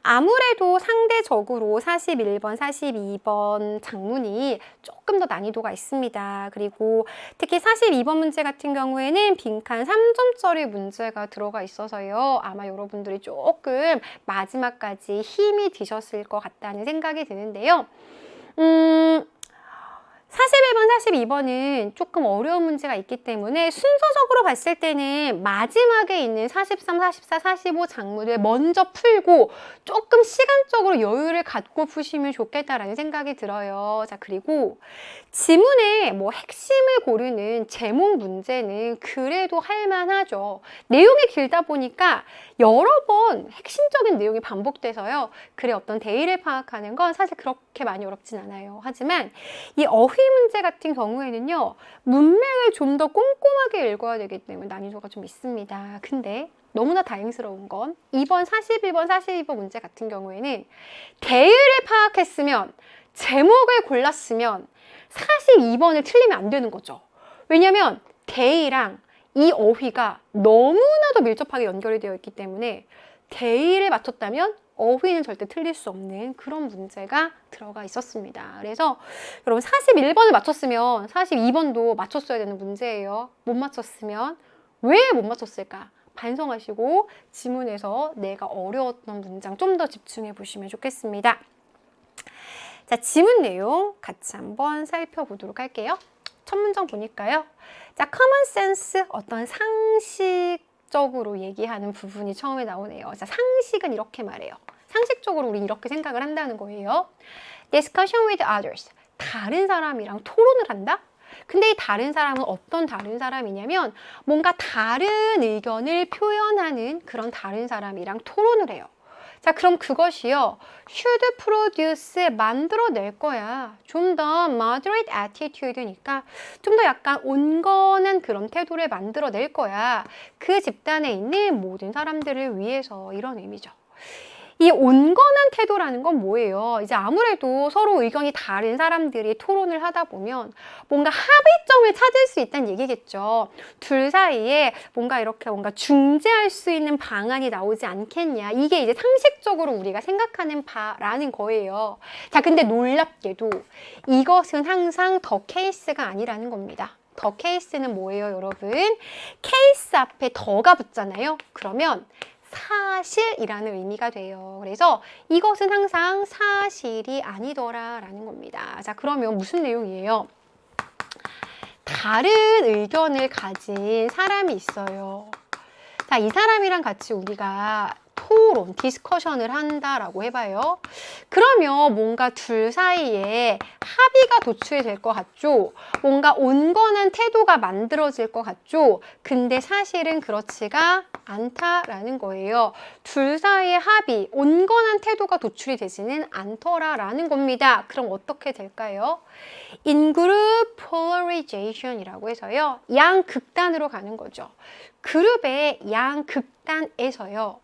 아무래도 상대적으로 41번, 42번 장문이 조금 더 난이도가 있습니다. 그리고 특히 42번 문제 같은 경우에는 빈칸 3점짜리 문제가 들어가 있어서요. 아마 여러분들이 조금 마지막까지 힘이 드셨을 것 같다는 생각이 드는데요. 41번, 42번은 조금 어려운 문제가 있기 때문에 순서적으로 봤을 때는 마지막에 있는 43, 44, 45 작문을 먼저 풀고 조금 시간적으로 여유를 갖고 푸시면 좋겠다라는 생각이 들어요. 자, 그리고 지문의 뭐 핵심을 고르는 제목 문제는 그래도 할만하죠. 내용이 길다 보니까 여러 번 핵심적인 내용이 반복돼서요. 글의 어떤 대의를 파악하는 건 사실 그렇게 많이 어렵진 않아요. 하지만 이 어휘 문제 같은 경우에는요. 문맥을 좀 더 꼼꼼하게 읽어야 되기 때문에 난이도가 좀 있습니다. 근데 너무나 다행스러운 건 2번, 41번, 42번 문제 같은 경우에는 대의를 파악했으면 제목을 골랐으면 42번을 틀리면 안 되는 거죠. 왜냐면 대의랑 이 어휘가 너무나도 밀접하게 연결이 되어 있기 때문에 대의를 맞췄다면 어휘는 절대 틀릴 수 없는 그런 문제가 들어가 있었습니다. 그래서 여러분 41번을 맞췄으면 42번도 맞췄어야 되는 문제예요. 못 맞췄으면 왜 못 맞췄을까? 반성하시고 지문에서 내가 어려웠던 문장 좀 더 집중해 보시면 좋겠습니다. 자, 지문 내용 같이 한번 살펴보도록 할게요. 첫 문장 보니까요. 자, common sense, 어떤 상식적으로 얘기하는 부분이 처음에 나오네요. 자, 상식은 이렇게 말해요. 상식적으로 우리 이렇게 생각을 한다는 거예요. discussion with others, 다른 사람이랑 토론을 한다? 근데 이 다른 사람은 어떤 다른 사람이냐면 뭔가 다른 의견을 표현하는 그런 다른 사람이랑 토론을 해요. 자, 그럼 그것이요. should produce, 만들어낼 거야. 좀 더 moderate attitude니까 좀 더 약간 온건한 그런 태도를 만들어낼 거야. 그 집단에 있는 모든 사람들을 위해서, 이런 의미죠. 이 온건한 태도라는 건 뭐예요? 이제 아무래도 서로 의견이 다른 사람들이 토론을 하다 보면 뭔가 합의점을 찾을 수 있다는 얘기겠죠. 둘 사이에 뭔가 중재할 수 있는 방안이 나오지 않겠냐. 이게 이제 상식적으로 우리가 생각하는 바라는 거예요. 자, 근데 놀랍게도 이것은 항상 더 케이스가 아니라는 겁니다. 더 케이스는 뭐예요, 여러분? 케이스 앞에 더가 붙잖아요. 그러면 사실이라는 의미가 돼요. 그래서 이것은 항상 사실이 아니더라 라는 겁니다. 자, 그러면 무슨 내용이에요? 다른 의견을 가진 사람이 있어요. 자, 이 사람이랑 같이 우리가 토론, 디스커션을 한다라고 해봐요. 그러면 뭔가 둘 사이에 합의가 도출이 될 것 같죠? 뭔가 온건한 태도가 만들어질 것 같죠? 근데 사실은 그렇지가 않다라는 거예요. 둘 사이의 합의, 온건한 태도가 도출이 되지는 않더라라는 겁니다. 그럼 어떻게 될까요? 인그룹 폴라리제이션이라고 해서요. 양극단으로 가는 거죠. 그룹의 양극단에서요.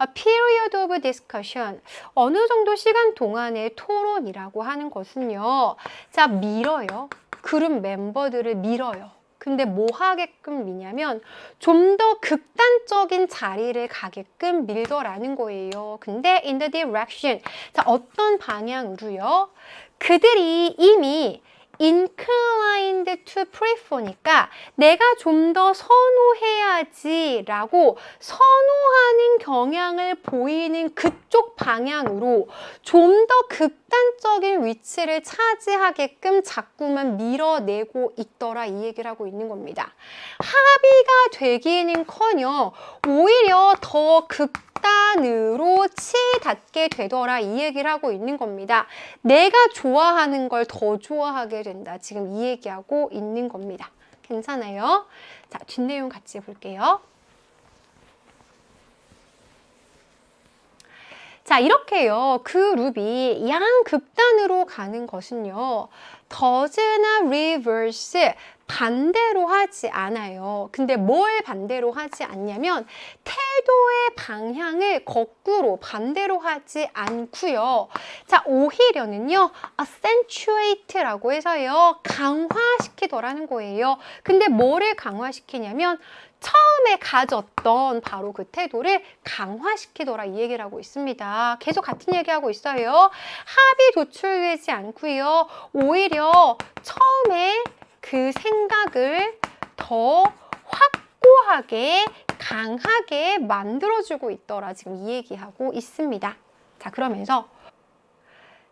A period of discussion, 어느 정도 시간 동안의 토론이라고 하는 것은요. 자, 밀어요. 그룹 멤버들을 밀어요. 근데 뭐 하게끔 미냐면 좀 더 극단적인 자리를 가게끔 밀더라는 거예요. 근데 in the direction, 자, 어떤 방향으로요? 그들이 이미 inclined to prefer니까 내가 좀 더 선호해야지 라고 선호하는 경향을 보이는 그쪽 방향으로 좀 더 극단적인 위치를 차지하게끔 자꾸만 밀어내고 있더라, 이 얘기를 하고 있는 겁니다. 합의가 되기는커녕 오히려 더 극단으로 치닫게 되더라, 이 얘기를 하고 있는 겁니다. 내가 좋아하는 걸 더 좋아하게 된다. 지금 이 얘기하고 있는 겁니다. 괜찮아요? 자, 뒷내용 같이 볼게요. 자, 이렇게요. 그룹이 양극단으로 가는 것은요. does나 reverse, 반대로 하지 않아요. 근데 뭘 반대로 하지 않냐면 태도의 방향을 거꾸로 반대로 하지 않고요. 자, 오히려는요. accentuate라고 해서요. 강화시키더라는 거예요. 근데 뭐를 강화시키냐면 처음에 가졌던 바로 그 태도를 강화시키더라, 이 얘기를 하고 있습니다. 계속 같은 얘기하고 있어요. 합의 도출되지 않고요. 오히려 처음에 그 생각을 더 확고하게 강하게 만들어주고 있더라, 지금 이 얘기하고 있습니다. 자, 그러면서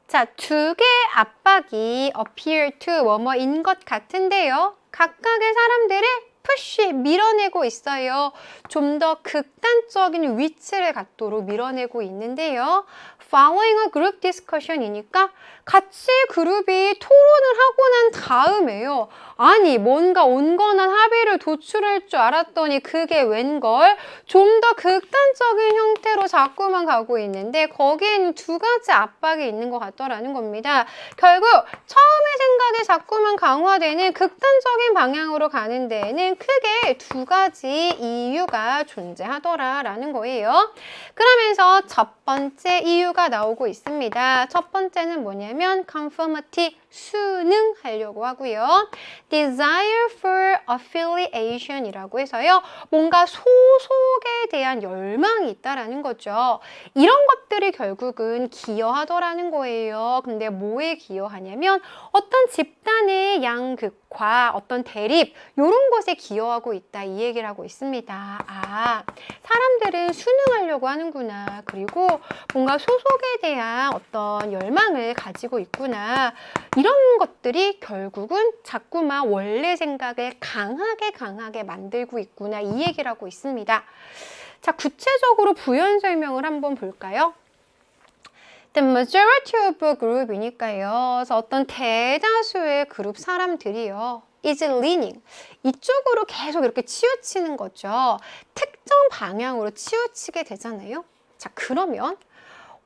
자, 두 개의 압박이 appear to 뭐뭐인 것 같은데요. 각각의 사람들을 push, 밀어내고 있어요. 좀 더 극단적인 위치를 갖도록 밀어내고 있는데요. Following a group discussion이니까 같이 그룹이 토론을 하고 난 다음에요. 아니, 뭔가 온건한 합의를 도출할 줄 알았더니 그게 웬걸? 좀 더 극단적인 형태로 자꾸만 가고 있는데 거기에는 두 가지 압박이 있는 것 같더라는 겁니다. 결국 처음에 생각에 자꾸만 강화되는 극단적인 방향으로 가는 데에는 크게 두 가지 이유가 존재하더라라는 거예요. 그러면서 첫 번째 이유가 나오고 있습니다. 첫 번째는 뭐냐면 conformity, 순응하려고 하고요. desire for affiliation이라고 해서요. 뭔가 소속에 대한 열망이 있다라는 거죠. 이런 것들이 결국은 기여하더라는 거예요. 근데 뭐에 기여하냐면 어떤 집단의 양극화, 어떤 대립 이런 것에 기여하고 있다 이 얘기를 하고 있습니다. 아, 사람들은 순응하려고 하는구나. 그리고 뭔가 소속에 대한 어떤 열망을 가지고 있구나. 이런 것들이 결국은 자꾸만 원래 생각을 강하게 만들고 있구나 이 얘기를 하고 있습니다. 자, 구체적으로 부연 설명을 한번 볼까요? The majority of a group이니까요. 그래서 어떤 대다수의 그룹 사람들이요. is leaning. 이쪽으로 계속 이렇게 치우치는 거죠. 특정 방향으로 치우치게 되잖아요. 자, 그러면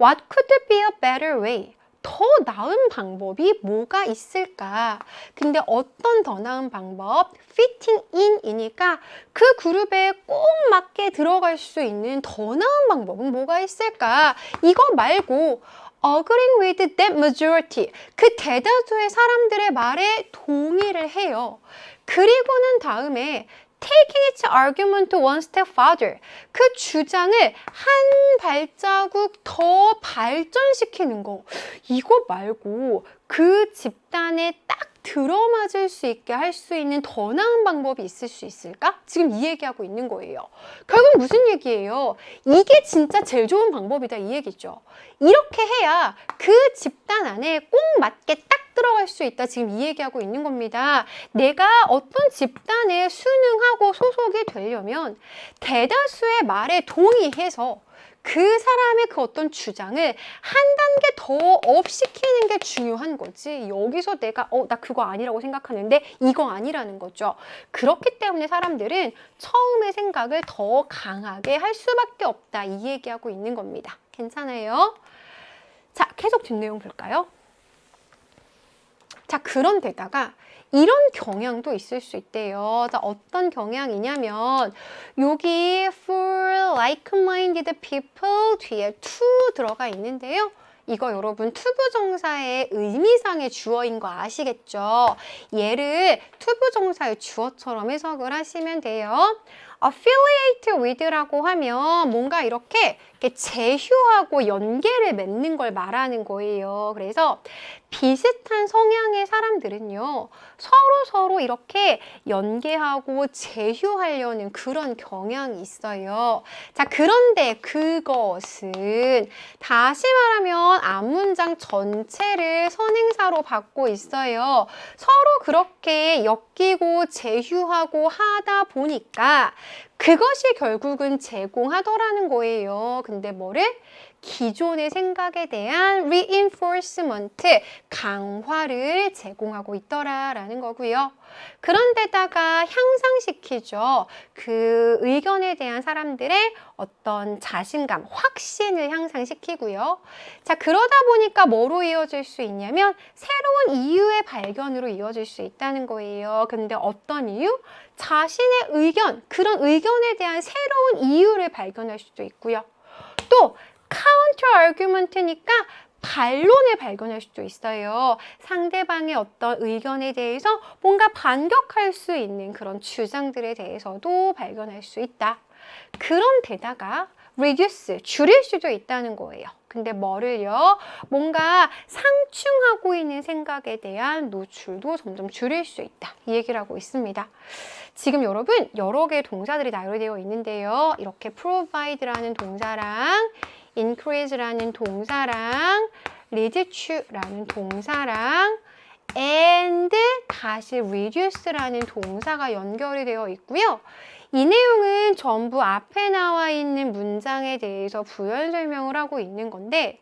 what could be a better way? 더 나은 방법이 뭐가 있을까? 근데 어떤 더 나은 방법? fitting in이니까 그 그룹에 꼭 맞게 들어갈 수 있는 더 나은 방법은 뭐가 있을까? 이거 말고 agreeing with that majority, 그 대다수의 사람들의 말에 동의를 해요. 그리고는 다음에 taking its argument one step further, 그 주장을 한 발자국 더 발전시키는 거. 이거 말고 그 집단에 딱 들어맞을 수 있게 할 수 있는 더 나은 방법이 있을 수 있을까? 지금 이 얘기하고 있는 거예요. 결국 무슨 얘기예요? 이게 진짜 제일 좋은 방법이다 이 얘기죠. 이렇게 해야 그 집단 안에 꼭 맞게 딱 들어갈 수 있다. 지금 이 얘기하고 있는 겁니다. 내가 어떤 집단에 순응하고 소속이 되려면 대다수의 말에 동의해서 그 사람의 그 어떤 주장을 한 단계 더 업시키는 게 중요한 거지. 여기서 내가 나 그거 아니라고 생각하는데 이거 아니라는 거죠. 그렇기 때문에 사람들은 처음에 생각을 더 강하게 할 수밖에 없다. 이 얘기하고 있는 겁니다. 괜찮아요? 자, 계속 뒷내용 볼까요? 자, 그런데다가 이런 경향도 있을 수 있대요. 자, 어떤 경향이냐면 여기 for like-minded people 뒤에 to 들어가 있는데요. 이거 여러분 투부정사의 의미상의 주어인 거 아시겠죠? 얘를 투부정사의 주어처럼 해석을 하시면 돼요. affiliate with라고 하면 뭔가 이렇게 제휴하고 연계를 맺는 걸 말하는 거예요. 그래서 비슷한 성향의 사람들은요, 서로 이렇게 연계하고 제휴하려는 그런 경향이 있어요. 자, 그런데 그것은 다시 말하면 앞문장 전체를 선행사로 받고 있어요. 서로 그렇게 엮이고 제휴하고 하다 보니까 그것이 결국은 제공하더라는 거예요. 근데 뭐를? 기존의 생각에 대한 reinforcement, 강화를 제공하고 있더라라는 거고요. 그런데다가 향상시키죠. 그 의견에 대한 사람들의 어떤 자신감, 확신을 향상시키고요. 자, 그러다 보니까 뭐로 이어질 수 있냐면 새로운 이유의 발견으로 이어질 수 있다는 거예요. 근데 어떤 이유? 자신의 의견, 그런 의견에 대한 새로운 이유를 발견할 수도 있고요. 또 카운터 아규먼트니까 반론을 발견할 수도 있어요. 상대방의 어떤 의견에 대해서 뭔가 반격할 수 있는 그런 주장들에 대해서도 발견할 수 있다. 그런 데다가 reduce, 줄일 수도 있다는 거예요. 근데 뭐를요? 뭔가 상충하고 있는 생각에 대한 노출도 점점 줄일 수 있다. 이 얘기를 하고 있습니다. 지금 여러분 여러 개의 동사들이 나열되어 있는데요. 이렇게 provide라는 동사랑 increase라는 동사랑 lead to라는 동사랑 and 다시 reduce라는 동사가 연결이 되어 있고요. 이 내용은 전부 앞에 나와 있는 문장에 대해서 부연 설명을 하고 있는 건데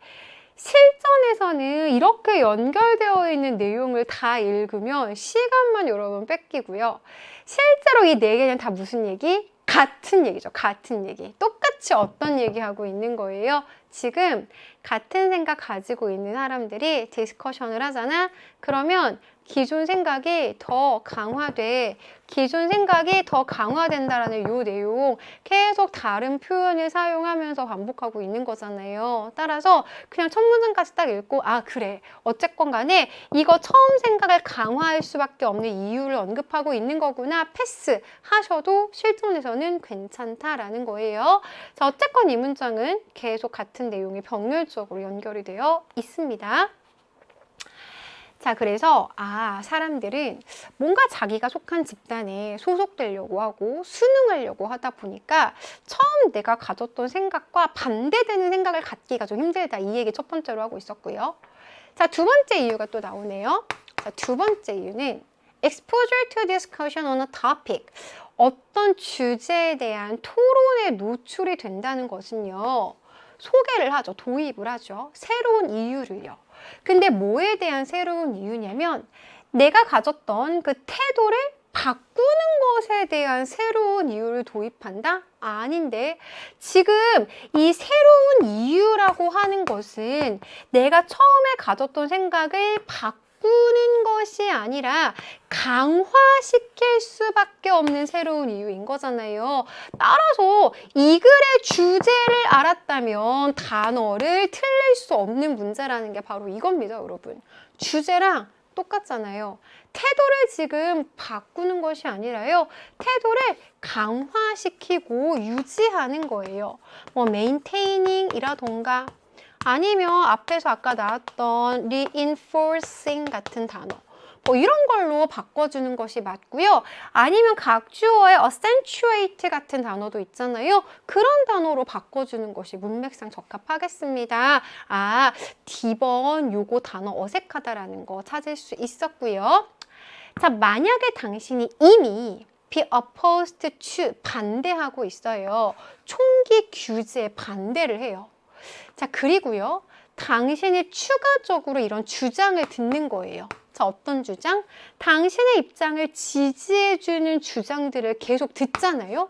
실전에서는 이렇게 연결되어 있는 내용을 다 읽으면 시간만 여러분 뺏기고요. 실제로 이 네 개는 다 무슨 얘기? 같은 얘기죠. 같은 얘기. 똑같이 어떤 얘기하고 있는 거예요? 지금 같은 생각 가지고 있는 사람들이 디스커션을 하잖아. 그러면 기존 생각이 더 강화돼. 기존 생각이 더 강화된다라는 요 내용 계속 다른 표현을 사용하면서 반복하고 있는 거잖아요. 따라서 그냥 첫 문장까지 딱 읽고 아 그래 어쨌건 간에 이거 처음 생각을 강화할 수밖에 없는 이유를 언급하고 있는 거구나 패스 하셔도 실전에서는 괜찮다라는 거예요. 자 어쨌건 이 문장은 계속 같은 내용이 병렬적으로 연결이 되어 있습니다. 자, 그래서 사람들은 뭔가 자기가 속한 집단에 소속되려고 하고 수능하려고 하다 보니까 처음 내가 가졌던 생각과 반대되는 생각을 갖기가 좀 힘들다. 이 얘기 첫 번째로 하고 있었고요. 자, 두 번째 이유가 또 나오네요. 자, 두 번째 이유는 exposure to discussion on a topic. 어떤 주제에 대한 토론에 노출이 된다는 것은요. 소개를 하죠. 도입을 하죠. 새로운 이유를요. 근데 뭐에 대한 새로운 이유냐면 내가 가졌던 그 태도를 바꾸는 것에 대한 새로운 이유를 도입한다? 아닌데 지금 이 새로운 이유라고 하는 것은 내가 처음에 가졌던 생각을 바꾸는 것이 아니라 강화시킬 수밖에 없는 새로운 이유인 거잖아요. 따라서 이 글의 주제를 알았다면 단어를 틀릴 수 없는 문제라는 게 바로 이겁니다, 여러분. 주제랑 똑같잖아요. 태도를 지금 바꾸는 것이 아니라요. 태도를 강화시키고 유지하는 거예요. 뭐 maintaining 이라던가 아니면 앞에서 아까 나왔던 reinforcing 같은 단어 뭐 이런 걸로 바꿔주는 것이 맞고요. 아니면 각 주어의 accentuate 같은 단어도 있잖아요. 그런 단어로 바꿔주는 것이 문맥상 적합하겠습니다. D번 요거 단어 어색하다라는 거 찾을 수 있었고요. 자, 만약에 당신이 이미 be opposed to 반대하고 있어요. 총기 규제에 반대를 해요. 자, 그리고요. 당신이 추가적으로 이런 주장을 듣는 거예요. 자, 어떤 주장? 당신의 입장을 지지해주는 주장들을 계속 듣잖아요.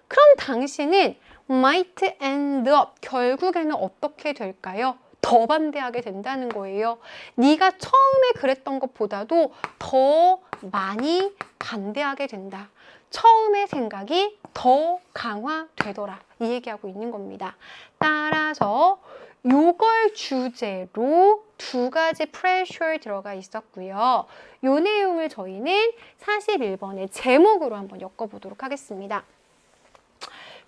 그럼 당신은 might end up, 결국에는 어떻게 될까요? 더 반대하게 된다는 거예요. 네가 처음에 그랬던 것보다도 더 많이 반대하게 된다. 처음의 생각이 더 강화되더라. 이 얘기하고 있는 겁니다. 따라서 요걸 주제로 두 가지 pressure 들어가 있었고요. 요 내용을 저희는 41번의 제목으로 한번 엮어보도록 하겠습니다.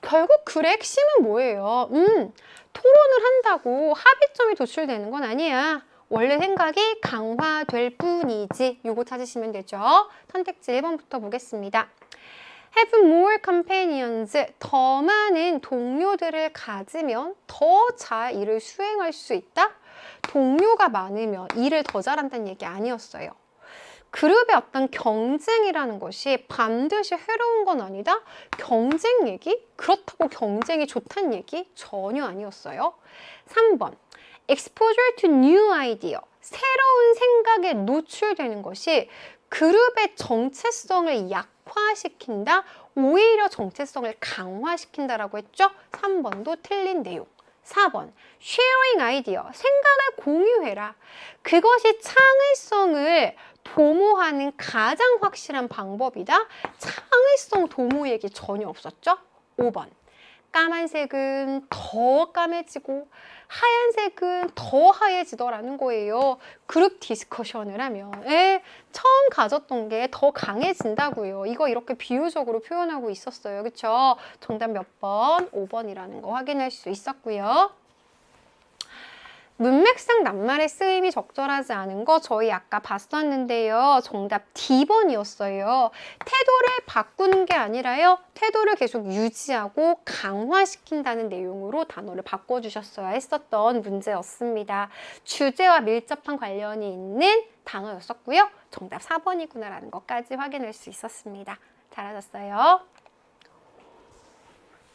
결국 글의 핵심은 뭐예요? 토론을 한다고 합의점이 도출되는 건 아니야. 원래 생각이 강화될 뿐이지. 요거 찾으시면 되죠. 선택지 1번부터 보겠습니다. Have more companions. 더 많은 동료들을 가지면 더 잘 일을 수행할 수 있다? 동료가 많으면 일을 더 잘한다는 얘기 아니었어요. 그룹의 어떤 경쟁이라는 것이 반드시 해로운 건 아니다? 경쟁 얘기? 그렇다고 경쟁이 좋다는 얘기? 전혀 아니었어요. 3번. Exposure to new idea. 새로운 생각에 노출되는 것이 그룹의 정체성을 약화시킨다? 오히려 정체성을 강화시킨다라고 했죠? 3번도 틀린 내용. 4번, sharing idea. 생각을 공유해라. 그것이 창의성을 도모하는 가장 확실한 방법이다. 창의성 도모 얘기 전혀 없었죠? 5번, 까만색은 더 까매지고 하얀색은 더 하얘지더라는 거예요. 그룹 디스커션을 하면 처음 가졌던 게 더 강해진다고요. 이거 이렇게 비유적으로 표현하고 있었어요. 그쵸? 정답 몇 번? 5번이라는 거 확인할 수 있었고요. 문맥상 낱말의 쓰임이 적절하지 않은 거 저희 아까 봤었는데요. 정답 D번이었어요. 태도를 바꾸는 게 아니라요. 태도를 계속 유지하고 강화시킨다는 내용으로 단어를 바꿔주셨어야 했었던 문제였습니다. 주제와 밀접한 관련이 있는 단어였었고요. 정답 4번이구나라는 것까지 확인할 수 있었습니다. 잘하셨어요.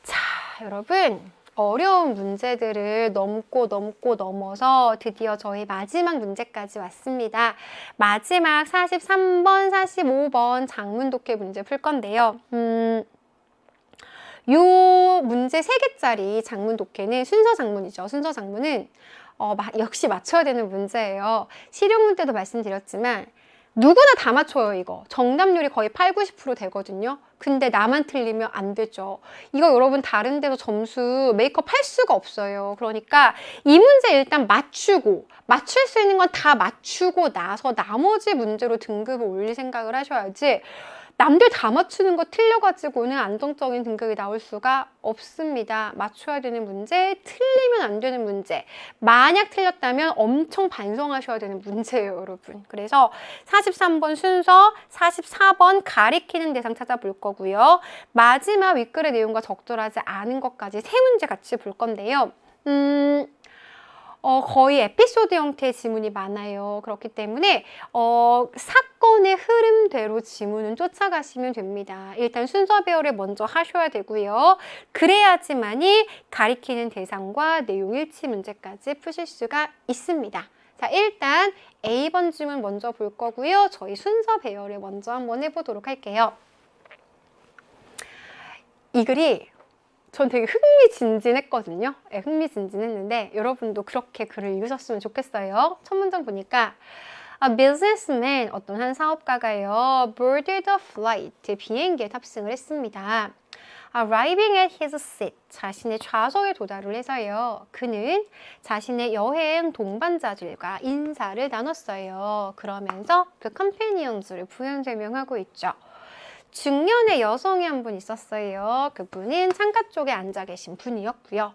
자, 여러분. 어려운 문제들을 넘어서 드디어 저희 마지막 문제까지 왔습니다. 마지막 43번, 45번 장문 독해 문제 풀 건데요. 요 문제 3개짜리 장문 독해는 순서 장문이죠. 순서 장문은 역시 맞춰야 되는 문제예요. 실용문 때도 말씀드렸지만 누구나 다 맞춰요, 이거. 정답률이 거의 8, 90% 되거든요. 근데 나만 틀리면 안 되죠. 이거 여러분 다른 데서 점수 메이크업 할 수가 없어요. 그러니까 이 문제 일단 맞출 수 있는 건 다 맞추고 나서 나머지 문제로 등급을 올릴 생각을 하셔야지 남들 다 맞추는 거 틀려가지고는 안정적인 등급이 나올 수가 없습니다. 맞춰야 되는 문제, 틀리면 안 되는 문제. 만약 틀렸다면 엄청 반성하셔야 되는 문제예요, 여러분. 그래서 43번 순서, 44번 가리키는 대상 찾아볼 거고요. 마지막 윗글의 내용과 적절하지 않은 것까지 3문제 같이 볼 건데요. 거의 에피소드 형태의 지문이 많아요. 그렇기 때문에 사건의 흐름대로 지문은 쫓아가시면 됩니다. 일단 순서 배열을 먼저 하셔야 되고요. 그래야지만이 가리키는 대상과 내용 일치 문제까지 푸실 수가 있습니다. 자, 일단 A번 지문 먼저 볼 거고요. 저희 순서 배열을 먼저 한번 해보도록 할게요. 이 글이 전 되게 흥미진진했거든요. 네, 흥미진진했는데 여러분도 그렇게 글을 읽으셨으면 좋겠어요. 첫 문장 보니까 A businessman, 어떤 한 사업가가요, boarded a flight, 비행기에 탑승을 했습니다. Arriving at his seat, 자신의 좌석에 도달을 해서요. 그는 자신의 여행 동반자들과 인사를 나눴어요. 그러면서 그 companions를 부연 설명하고 있죠. 중년의 여성이 한 분 있었어요. 그분은 창가 쪽에 앉아 계신 분이었고요.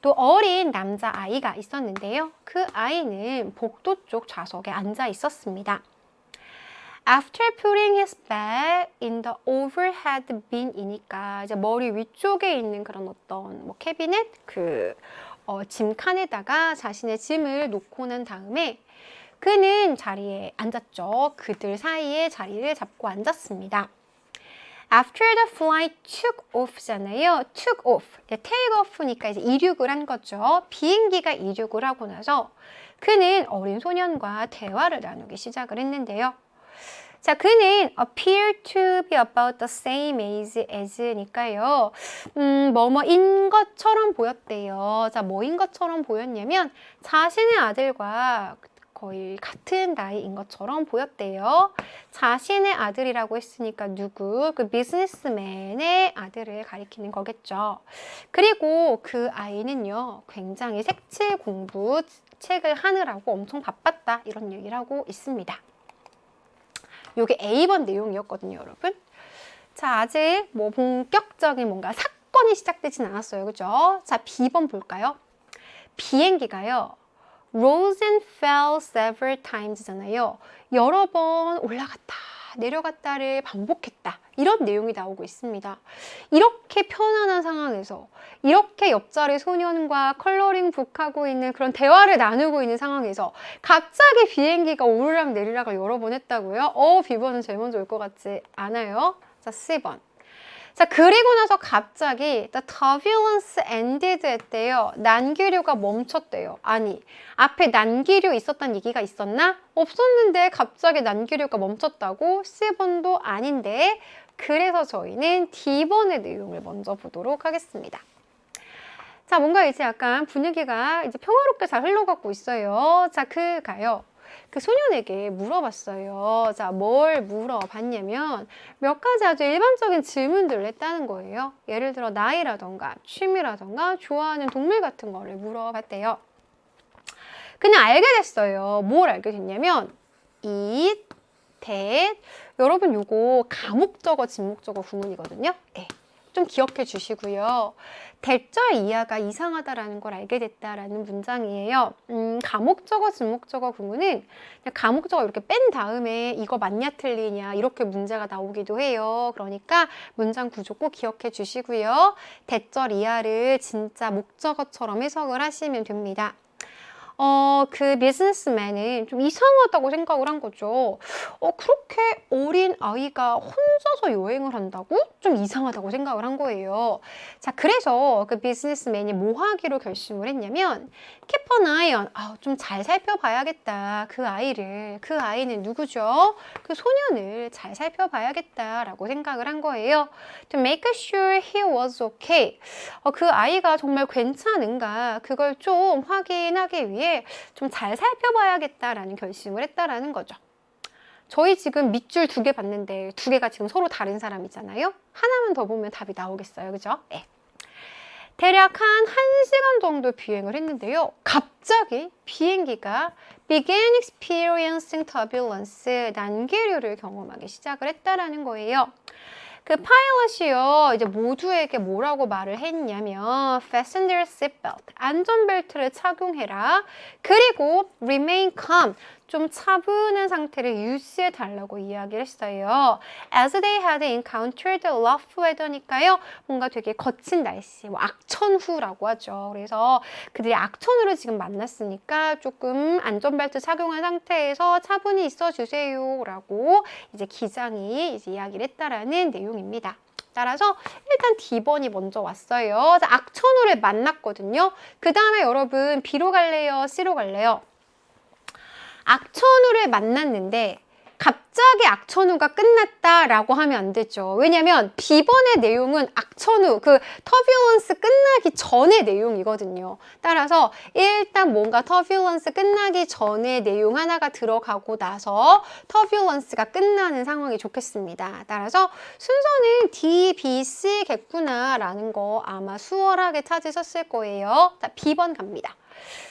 또 어린 남자아이가 있었는데요. 그 아이는 복도 쪽 좌석에 앉아 있었습니다. After putting his bag in the overhead bin이니까 이제 머리 위쪽에 있는 그런 어떤 캐비넷 짐 칸에다가 자신의 짐을 놓고 난 다음에 그는 자리에 앉았죠. 그들 사이에 자리를 잡고 앉았습니다. After the flight took off잖아요. took off. take off니까 이제 이륙을 한 거죠. 비행기가 이륙을 하고 나서 그는 어린 소년과 대화를 나누기 시작을 했는데요. 자, 그는 appear to be about the same age as니까요. 뭐뭐인 것처럼 보였대요. 자, 뭐인 것처럼 보였냐면 자신의 아들과 거의 같은 나이인 것처럼 보였대요. 자신의 아들이라고 했으니까 누구? 그 비즈니스맨의 아들을 가리키는 거겠죠. 그리고 그 아이는요, 굉장히 색칠 공부 책을 하느라고 엄청 바빴다. 이런 얘기를 하고 있습니다. 이게 A번 내용이었거든요, 여러분. 자, 아직 뭐 본격적인 뭔가 사건이 시작되진 않았어요. 그죠? 자, B번 볼까요? 비행기가요. Rose and fell several times잖아요. 여러 번 올라갔다, 내려갔다를 반복했다. 이런 내용이 나오고 있습니다. 이렇게 편안한 상황에서 이렇게 옆자리 소년과 컬러링 북하고 있는 그런 대화를 나누고 있는 상황에서 갑자기 비행기가 오르락 내리락을 여러 번 했다고요? B번은 제일 먼저 올 것 같지 않아요? 자, C번. 자, 그리고 나서 갑자기 The turbulence ended 했대요. 난기류가 멈췄대요. 아니, 앞에 난기류 있었다는 얘기가 있었나? 없었는데 갑자기 난기류가 멈췄다고? C번도 아닌데. 그래서 저희는 D번의 내용을 먼저 보도록 하겠습니다. 자, 뭔가 이제 약간 분위기가 이제 평화롭게 잘 흘러가고 있어요. 자, 그가요. 그 소년에게 물어봤어요. 자, 뭘 물어봤냐면 몇 가지 아주 일반적인 질문들을 했다는 거예요. 예를 들어 나이라던가 취미라던가 좋아하는 동물 같은 거를 물어봤대요. 그냥 알게 됐어요. 뭘 알게 됐냐면 it, that. 여러분 요거 가목적어, 진목적어 구문이거든요. 네. 좀 기억해 주시고요. 대절 이하가 이상하다라는 걸 알게 됐다라는 문장이에요. 가목적어, 진목적어 구문은 그냥 가목적어 이렇게 뺀 다음에 이거 맞냐 틀리냐 이렇게 문제가 나오기도 해요. 그러니까 문장 구조 꼭 기억해 주시고요. 대절 이하를 진짜 목적어처럼 해석을 하시면 됩니다. 그 비즈니스맨은 좀 이상하다고 생각을 한 거죠. 그렇게 어린 아이가 혼자서 여행을 한다고? 좀 이상하다고 생각을 한 거예요. 자, 그래서 그 비즈니스맨이 뭐 하기로 결심을 했냐면 keep an eye on, 좀 잘 살펴봐야겠다. 그 아이를. 그 아이는 누구죠? 그 소년을 잘 살펴봐야겠다라고 생각을 한 거예요. To make sure he was okay. 그 아이가 정말 괜찮은가 그걸 좀 확인하기 위해 좀 잘 살펴봐야겠다라는 결심을 했다라는 거죠. 저희 지금 밑줄 2개 봤는데 2개가 지금 서로 다른 사람이잖아요. 하나만 더 보면 답이 나오겠어요. 그죠? 네. 대략 한 1시간 정도 비행을 했는데요. 갑자기 비행기가 began experiencing turbulence, 난기류를 경험하기 시작을 했다라는 거예요. 그 파일럿이요, 이제 모두에게 뭐라고 말을 했냐면 fasten their seatbelt, 안전벨트를 착용해라. 그리고 remain calm, 좀 차분한 상태를 유지해 달라고 이야기를 했어요. As they had encountered rough weather니까요, 뭔가 되게 거친 날씨, 악천후라고 하죠. 그래서 그들이 악천후를 지금 만났으니까 조금 안전벨트 착용한 상태에서 차분히 있어 주세요라고 이제 기장이 이제 이야기를 했다라는 내용입니다. 따라서 일단 D번이 먼저 왔어요. 악천후를 만났거든요. 그 다음에 여러분 B로 갈래요? C로 갈래요? 악천후를 만났는데 갑자기 악천후가 끝났다라고 하면 안 되죠. 왜냐면 B번의 내용은 악천후, 그 터뷰런스 끝나기 전의 내용이거든요. 따라서 일단 뭔가 터뷰런스 끝나기 전의 내용 하나가 들어가고 나서 터뷰런스가 끝나는 상황이 좋겠습니다. 따라서 순서는 D, B, C겠구나라는 거 아마 수월하게 찾으셨을 거예요. 자, B번 갑니다.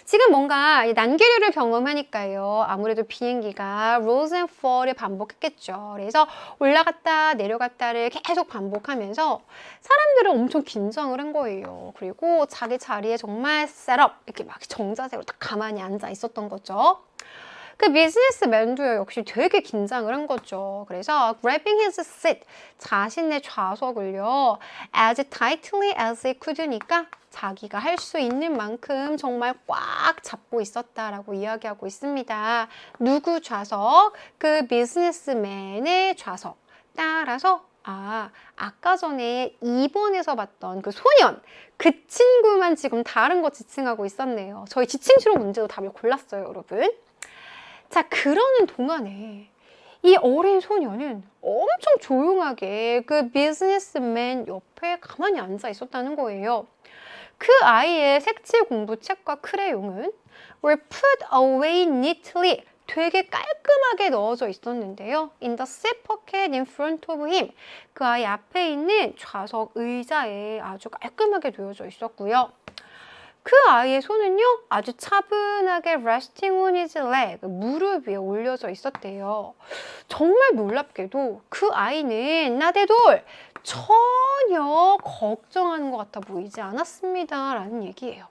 지금 뭔가 난기류를 경험하니까요. 아무래도 비행기가 rise and fall을 반복했겠죠. 그래서 올라갔다 내려갔다를 계속 반복하면서 사람들은 엄청 긴장을 한 거예요. 그리고 자기 자리에 정말 셋업 이렇게 막 정자세로 딱 가만히 앉아 있었던 거죠. 그 비즈니스맨도요, 역시 되게 긴장을 한 거죠. 그래서 grabbing his seat, 자신의 좌석을요, as tightly as he could니까 자기가 할 수 있는 만큼 정말 꽉 잡고 있었다라고 이야기하고 있습니다. 누구 좌석? 그 비즈니스맨의 좌석. 따라서 아까 전에 2번에서 봤던 그 소년, 그 친구만 지금 다른 거 지칭하고 있었네요. 저희 지칭 추론 문제도 답을 골랐어요, 여러분. 자, 그러는 동안에 이 어린 소녀는 엄청 조용하게 그 비즈니스맨 옆에 가만히 앉아 있었다는 거예요. 그 아이의 색칠 공부 책과 크레용은 were put away neatly, 되게 깔끔하게 넣어져 있었는데요. In the seat pocket in front of him, 그 아이 앞에 있는 좌석 의자에 아주 깔끔하게 놓여져 있었고요. 그 아이의 손은요, 아주 차분하게 resting on his leg, 무릎 위에 올려져 있었대요. 정말 놀랍게도 그 아이는 나대돌 전혀 걱정하는 것 같아 보이지 않았습니다 라는 얘기예요.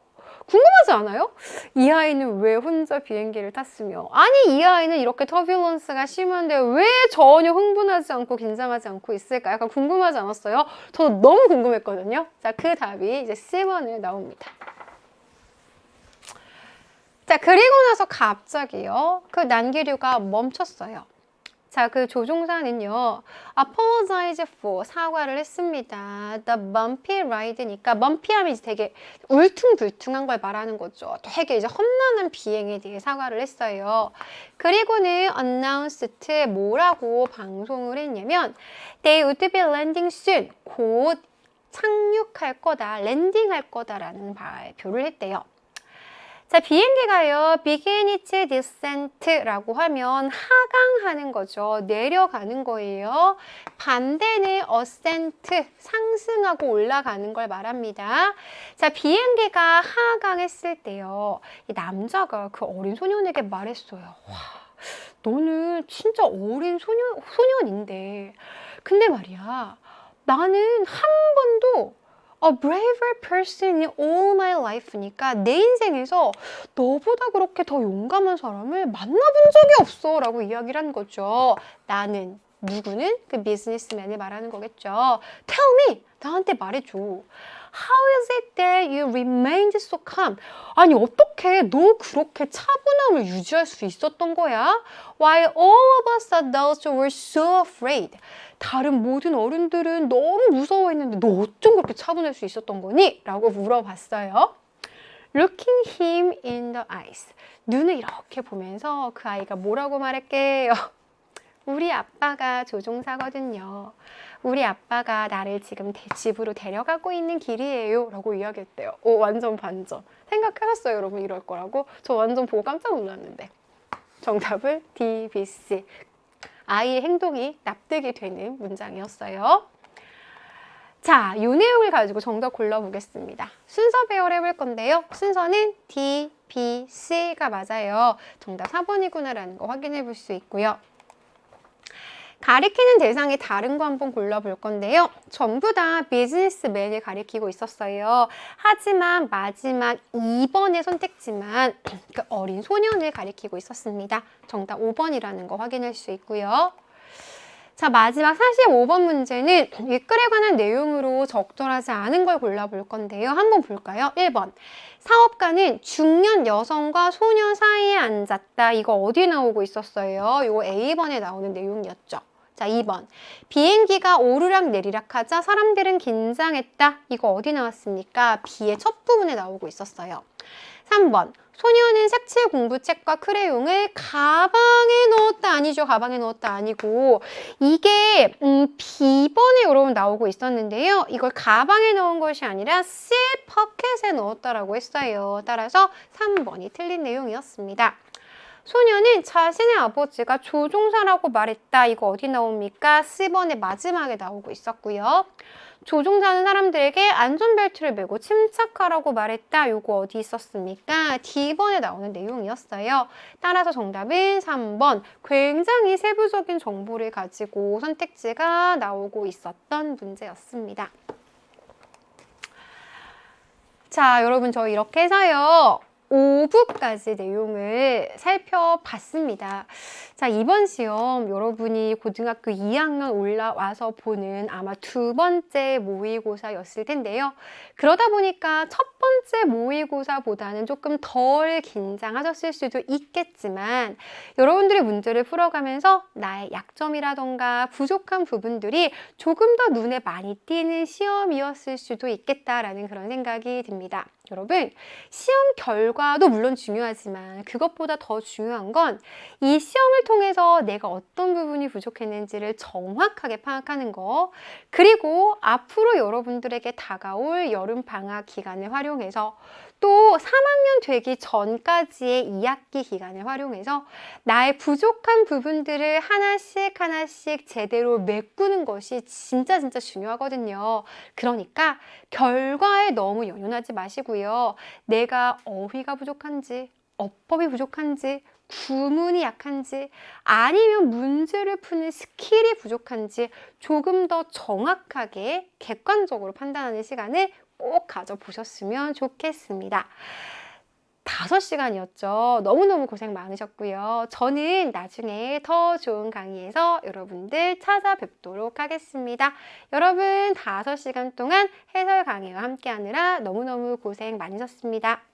궁금하지 않아요? 이 아이는 왜 혼자 비행기를 탔으며, 아니 이 아이는 이렇게 터뷰런스가 심한데 왜 전혀 흥분하지 않고 긴장하지 않고 있을까? 약간 궁금하지 않았어요? 저도 너무 궁금했거든요. 자, 그 답이 이제 C번에 나옵니다. 자, 그리고 나서 갑자기요, 그 난기류가 멈췄어요. 자, 그 조종사는요, apologize for, 사과를 했습니다. The bumpy ride니까, bumpy 하면 이제 되게 울퉁불퉁한 걸 말하는 거죠. 되게 이제 험난한 비행에 대해 사과를 했어요. 그리고는 announced, 뭐라고 방송을 했냐면, they would be landing soon, 곧 착륙할 거다, 랜딩할 거다라는 발표를 했대요. 자, 비행기가요, begin its descent라고 하면 하강하는 거죠. 내려가는 거예요. 반대는 ascent, 상승하고 올라가는 걸 말합니다. 자, 비행기가 하강했을 때요, 이 남자가 그 어린 소년에게 말했어요. 와, 너는 진짜 어린 소년인데. 근데 말이야, 나는 한 번도 a braver person in all my life니까 내 인생에서 너보다 그렇게 더 용감한 사람을 만나본 적이 없어 라고 이야기를 한 거죠. 나는 누구는 그 비즈니스맨을 말하는 거겠죠. Tell me, 나한테 말해줘. How is it that you remained so calm? 아니 어떻게 너 그렇게 차분함을 유지할 수 있었던 거야? While all of us adults were so afraid. 다른 모든 어른들은 너무 무서워했는데 너 어쩜 그렇게 차분할 수 있었던 거니? 라고 물어봤어요. Looking him in the eyes. 눈을 이렇게 보면서 그 아이가 뭐라고 말할게요? 우리 아빠가 조종사거든요. 우리 아빠가 나를 지금 집으로 데려가고 있는 길이에요. 라고 이야기했대요. 오, 완전 반전. 생각해봤어요, 여러분 이럴 거라고? 저 완전 보고 깜짝 놀랐는데. 정답은 D, B, C. 아이의 행동이 납득이 되는 문장이었어요. 자, 이 내용을 가지고 정답 골라보겠습니다. 순서 배열 해볼 건데요. 순서는 D, B, C가 맞아요. 정답 4번이구나라는 거 확인해 볼 수 있고요. 가리키는 대상이 다른 거 한번 골라볼 건데요. 전부 다 비즈니스맨을 가리키고 있었어요. 하지만 마지막 2번의 선택지만 그 어린 소년을 가리키고 있었습니다. 정답 5번이라는 거 확인할 수 있고요. 자, 마지막 45번 문제는 이 글에 관한 내용으로 적절하지 않은 걸 골라볼 건데요. 한번 볼까요? 1번. 사업가는 중년 여성과 소녀 사이에 앉았다. 이거 어디 나오고 있었어요? 이거 A번에 나오는 내용이었죠. 자, 2번. 비행기가 오르락 내리락 하자 사람들은 긴장했다. 이거 어디 나왔습니까? B의 첫 부분에 나오고 있었어요. 3번. 소녀는 색칠 공부책과 크레용을 가방에 넣었다. 아니죠. 가방에 넣었다. 아니고 이게 B번에 여러분 나오고 있었는데요. 이걸 가방에 넣은 것이 아니라 C 포켓에 넣었다라고 했어요. 따라서 3번이 틀린 내용이었습니다. 소녀는 자신의 아버지가 조종사라고 말했다. 이거 어디 나옵니까? C번의 마지막에 나오고 있었고요. 조종사는 사람들에게 안전벨트를 매고 침착하라고 말했다. 요거 어디 있었습니까? D번에 나오는 내용이었어요. 따라서 정답은 3번. 굉장히 세부적인 정보를 가지고 선택지가 나오고 있었던 문제였습니다. 자, 여러분 저 이렇게 해서요. 5부까지 내용을 살펴봤습니다. 자, 이번 시험 여러분이 고등학교 2학년 올라와서 보는 아마 두 번째 모의고사였을 텐데요. 그러다 보니까 첫 번째 모의고사보다는 조금 덜 긴장하셨을 수도 있겠지만 여러분들이 문제를 풀어가면서 나의 약점이라던가 부족한 부분들이 조금 더 눈에 많이 띄는 시험이었을 수도 있겠다라는 그런 생각이 듭니다. 여러분, 시험 결과도 물론 중요하지만 그것보다 더 중요한 건 이 시험을 통해서 내가 어떤 부분이 부족했는지를 정확하게 파악하는 거, 그리고 앞으로 여러분들에게 다가올 여름방학 기간을 활용해서 또 3학년 되기 전까지의 2학기 기간을 활용해서 나의 부족한 부분들을 하나씩 하나씩 제대로 메꾸는 것이 진짜 중요하거든요. 그러니까 결과에 너무 연연하지 마시고요. 내가 어휘가 부족한지, 어법이 부족한지, 구문이 약한지, 아니면 문제를 푸는 스킬이 부족한지 조금 더 정확하게 객관적으로 판단하는 시간을 꼭 가져보셨으면 좋겠습니다. 5시간이었죠. 너무너무 고생 많으셨고요. 저는 나중에 더 좋은 강의에서 여러분들 찾아뵙도록 하겠습니다. 여러분 5시간 동안 해설 강의와 함께 하느라 너무너무 고생 많으셨습니다.